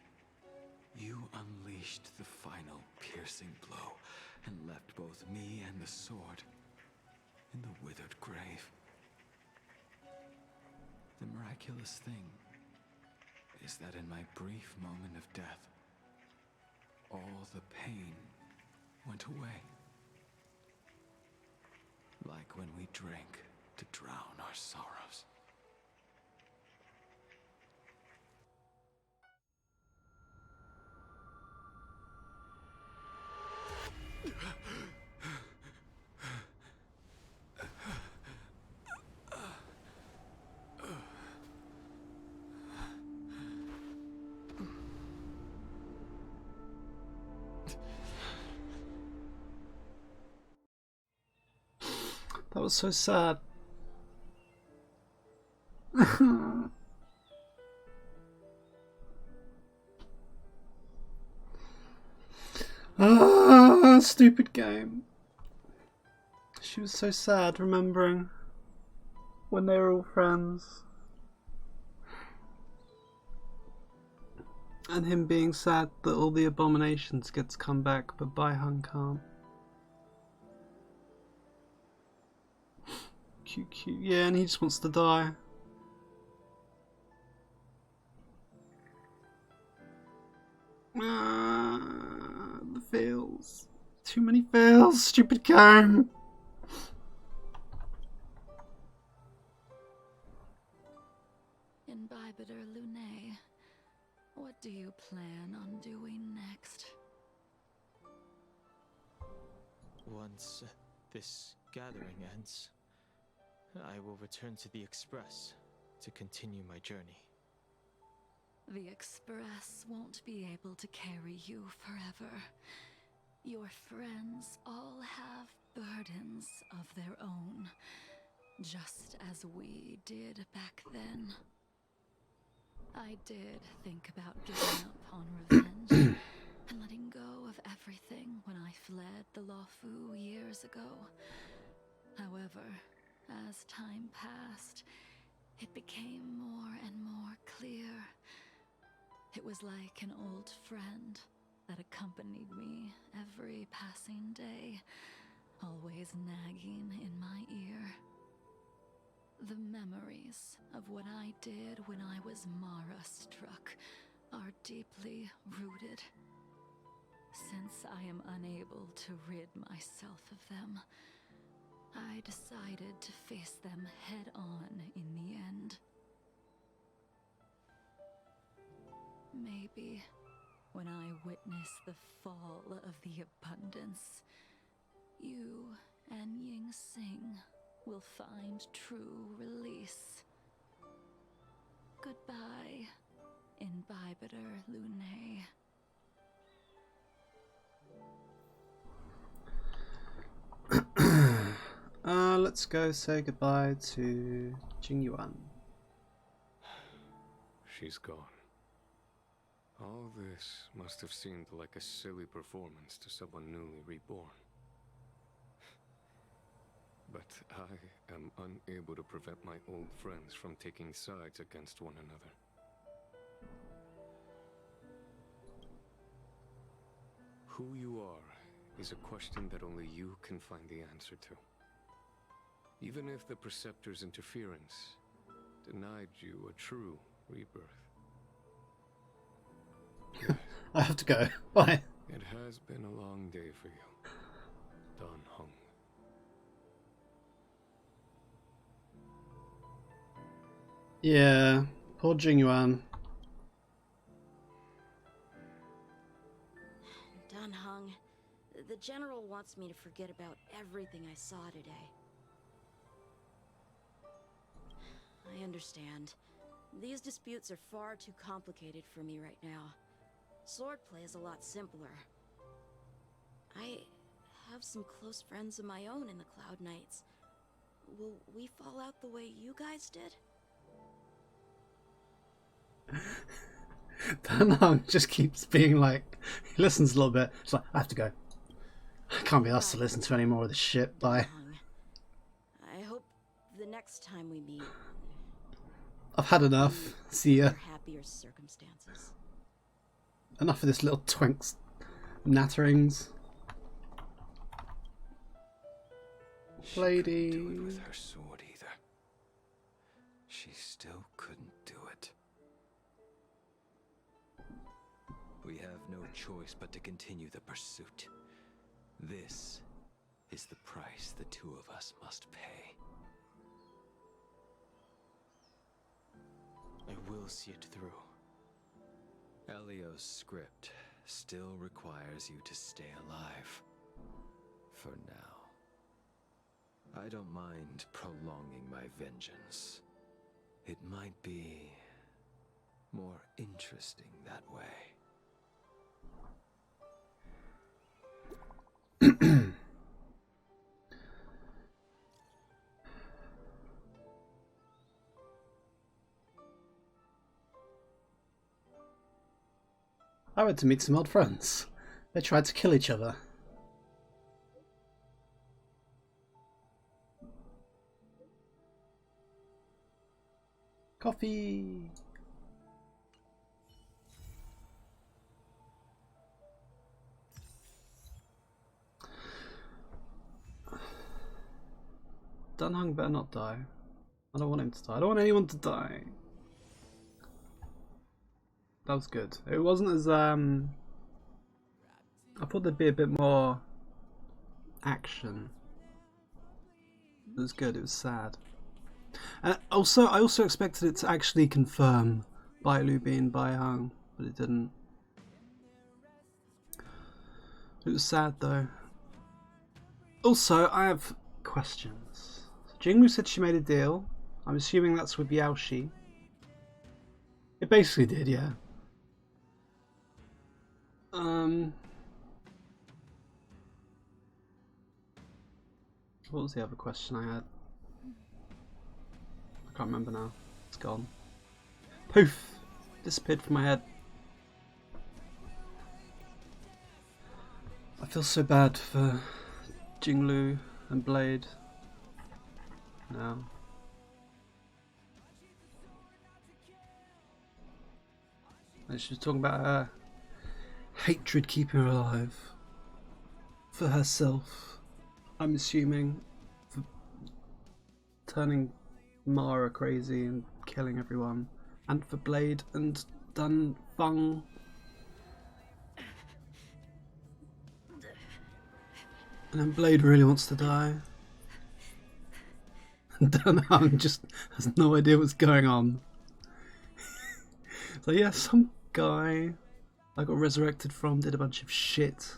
you unleashed the final piercing blow and left both me and the sword in the withered grave. The miraculous thing is that in my brief moment of death, all the pain went away. Like when we drank to drown our sorrows. That was so sad. Stupid game. She was so sad remembering when they were all friends. And him being sad that all the abominations get to come back, but Bai Heng can't. Cute. Yeah, and he just wants to die. The fails. Too many fails. Stupid game. Imbibitor Lunae, what do you plan on doing next? Once this gathering ends, I will return to the Express to continue my journey. The Express won't be able to carry you forever. Your friends all have burdens of their own, just as we did back then. I did think about giving up on revenge and letting go of everything when I fled the Luofu years ago. However, as time passed, it became more and more clear. It was like an old friend that accompanied me every passing day, always nagging in my ear. The memories of what I did when I was Mara-struck are deeply rooted. Since I am unable to rid myself of them, I decided to face them head-on in the end. Maybe when I witness the fall of the abundance, you and Ying Sing will find true release. Goodbye, Imbibiter Lune. Let's go say goodbye to Jingliu. She's gone. All this must have seemed like a silly performance to someone newly reborn. But I am unable to prevent my old friends from taking sides against one another. Who you are is a question that only you can find the answer to. Even if the Preceptor's interference denied you a true rebirth. I have to go. Bye. It has been a long day for you, Dan Heng. Yeah, poor Jingyuan. Dan Heng, the General wants me to forget about everything I saw today. I understand. These disputes are far too complicated for me right now. Swordplay is a lot simpler. I have some close friends of my own in the Cloud Knights. Will we fall out the way you guys did? Dan Heng just keeps being like, he listens a little bit. It's like, I have to go. I can't be asked to listen to any more of this shit. Bye. I hope the next time we meet, I've had enough. See ya. happier circumstances. Enough of this little twink's natterings. Lady. She couldn't do it with her sword either. She still couldn't do it. We have no choice but to continue the pursuit. This is the price the two of us must pay. I will see it through. Elio's script still requires you to stay alive. For now. I don't mind prolonging my vengeance. It might be more interesting that way. I went to meet some old friends. They tried to kill each other. Coffee! Dan Heng better not die. I don't want him to die. I don't want anyone to die. That was good. It wasn't as I thought there'd be a bit more action. It was good. It was sad. And also, I also expected it to actually confirm Bailu being Bai Heng, but it didn't. It was sad though. Also, I have questions. So Jingliu said she made a deal. I'm assuming that's with Yaoshi. It basically did, yeah. What was the other question I had? I can't remember now. It's gone. Poof! Disappeared from my head. I feel so bad for Jingliu and Blade now. And she was talking about her hatred keeping her alive. For herself. I'm assuming. For turning Mara crazy and killing everyone. And for Blade and Dan Feng. And then Blade really wants to die. And Dan Heng just has no idea what's going on. So yeah, some guy I got resurrected from did a bunch of shit.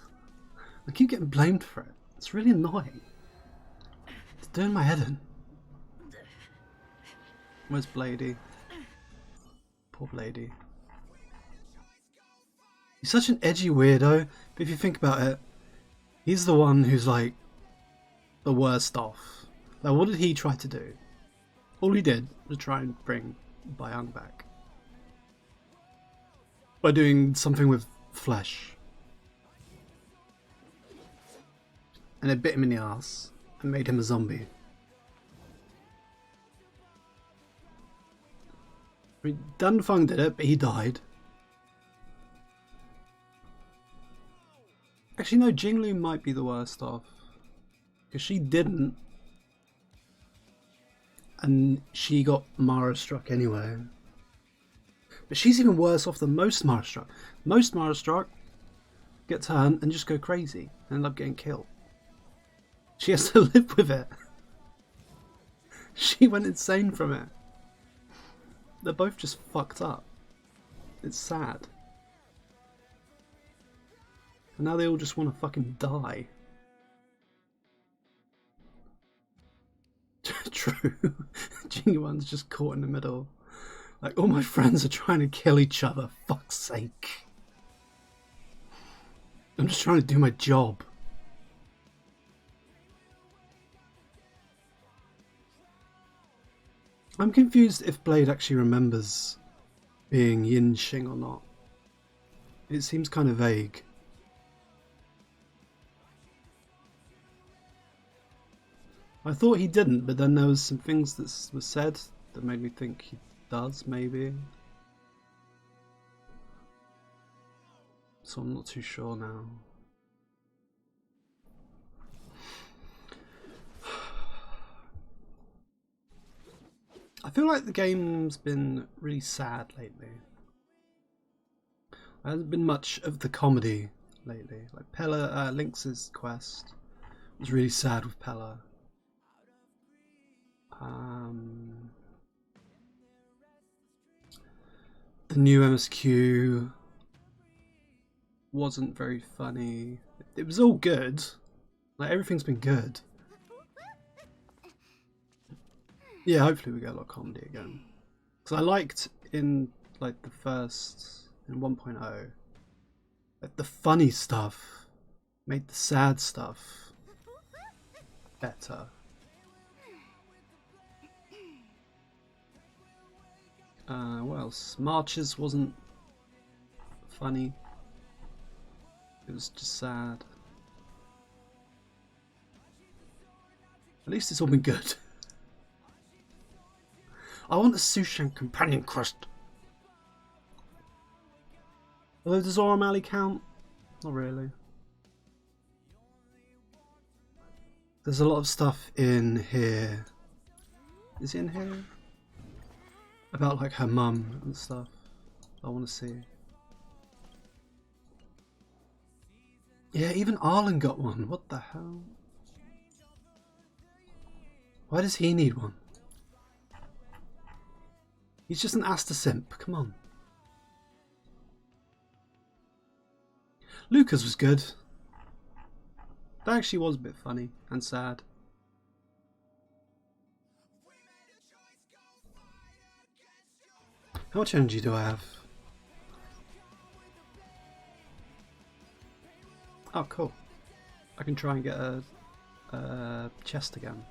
I keep getting blamed for it. It's really annoying. It's doing my head in. Where's Bladey? Poor Bladey. He's such an edgy weirdo, but if you think about it, he's the one who's like the worst off. Like, what did he try to do? All he did was try and bring Bayang back by doing something with flesh, and it bit him in the ass and made him a zombie. I mean, Dan Heng did it, but he died. Actually, no, Jingliu might be the worst off, because she didn't, and she got Mara struck anyway. But she's even worse off than most Mara struck. Most Mara struck get turned and just go crazy and end up getting killed. She has to live with it. She went insane from it. They're both just fucked up. It's sad. And now they all just want to fucking die. True. Jingliu's just caught in the middle. Like, all my friends are trying to kill each other. Fuck's sake. I'm just trying to do my job. I'm confused if Blade actually remembers being Yinxing or not. It seems kind of vague. I thought he didn't, but then there was some things that were said that made me think he does, maybe. So I'm not too sure now. I feel like the game's been really sad lately. There hasn't been much of the comedy lately. Like Pella, Lynx's quest was really sad with Pella. The new MSQ wasn't very funny. It was all good. Like, everything's been good. Yeah, hopefully we get a lot of comedy again. Because I liked in like the first, in 1.0, like the funny stuff made the sad stuff better. What else? Marches wasn't funny. It was just sad. At least it's all been good. I want a Sushan companion quest. Although does O'Malley count? Not really. There's a lot of stuff in here. Is it in here? About like her mum and stuff. I want to see. Yeah, even Arlen got one. What the hell? Why does he need one? He's just an Asta simp. Come on. Lucas was good. That actually was a bit funny and sad. How much energy do I have? Oh, cool. I can try and get a chest again.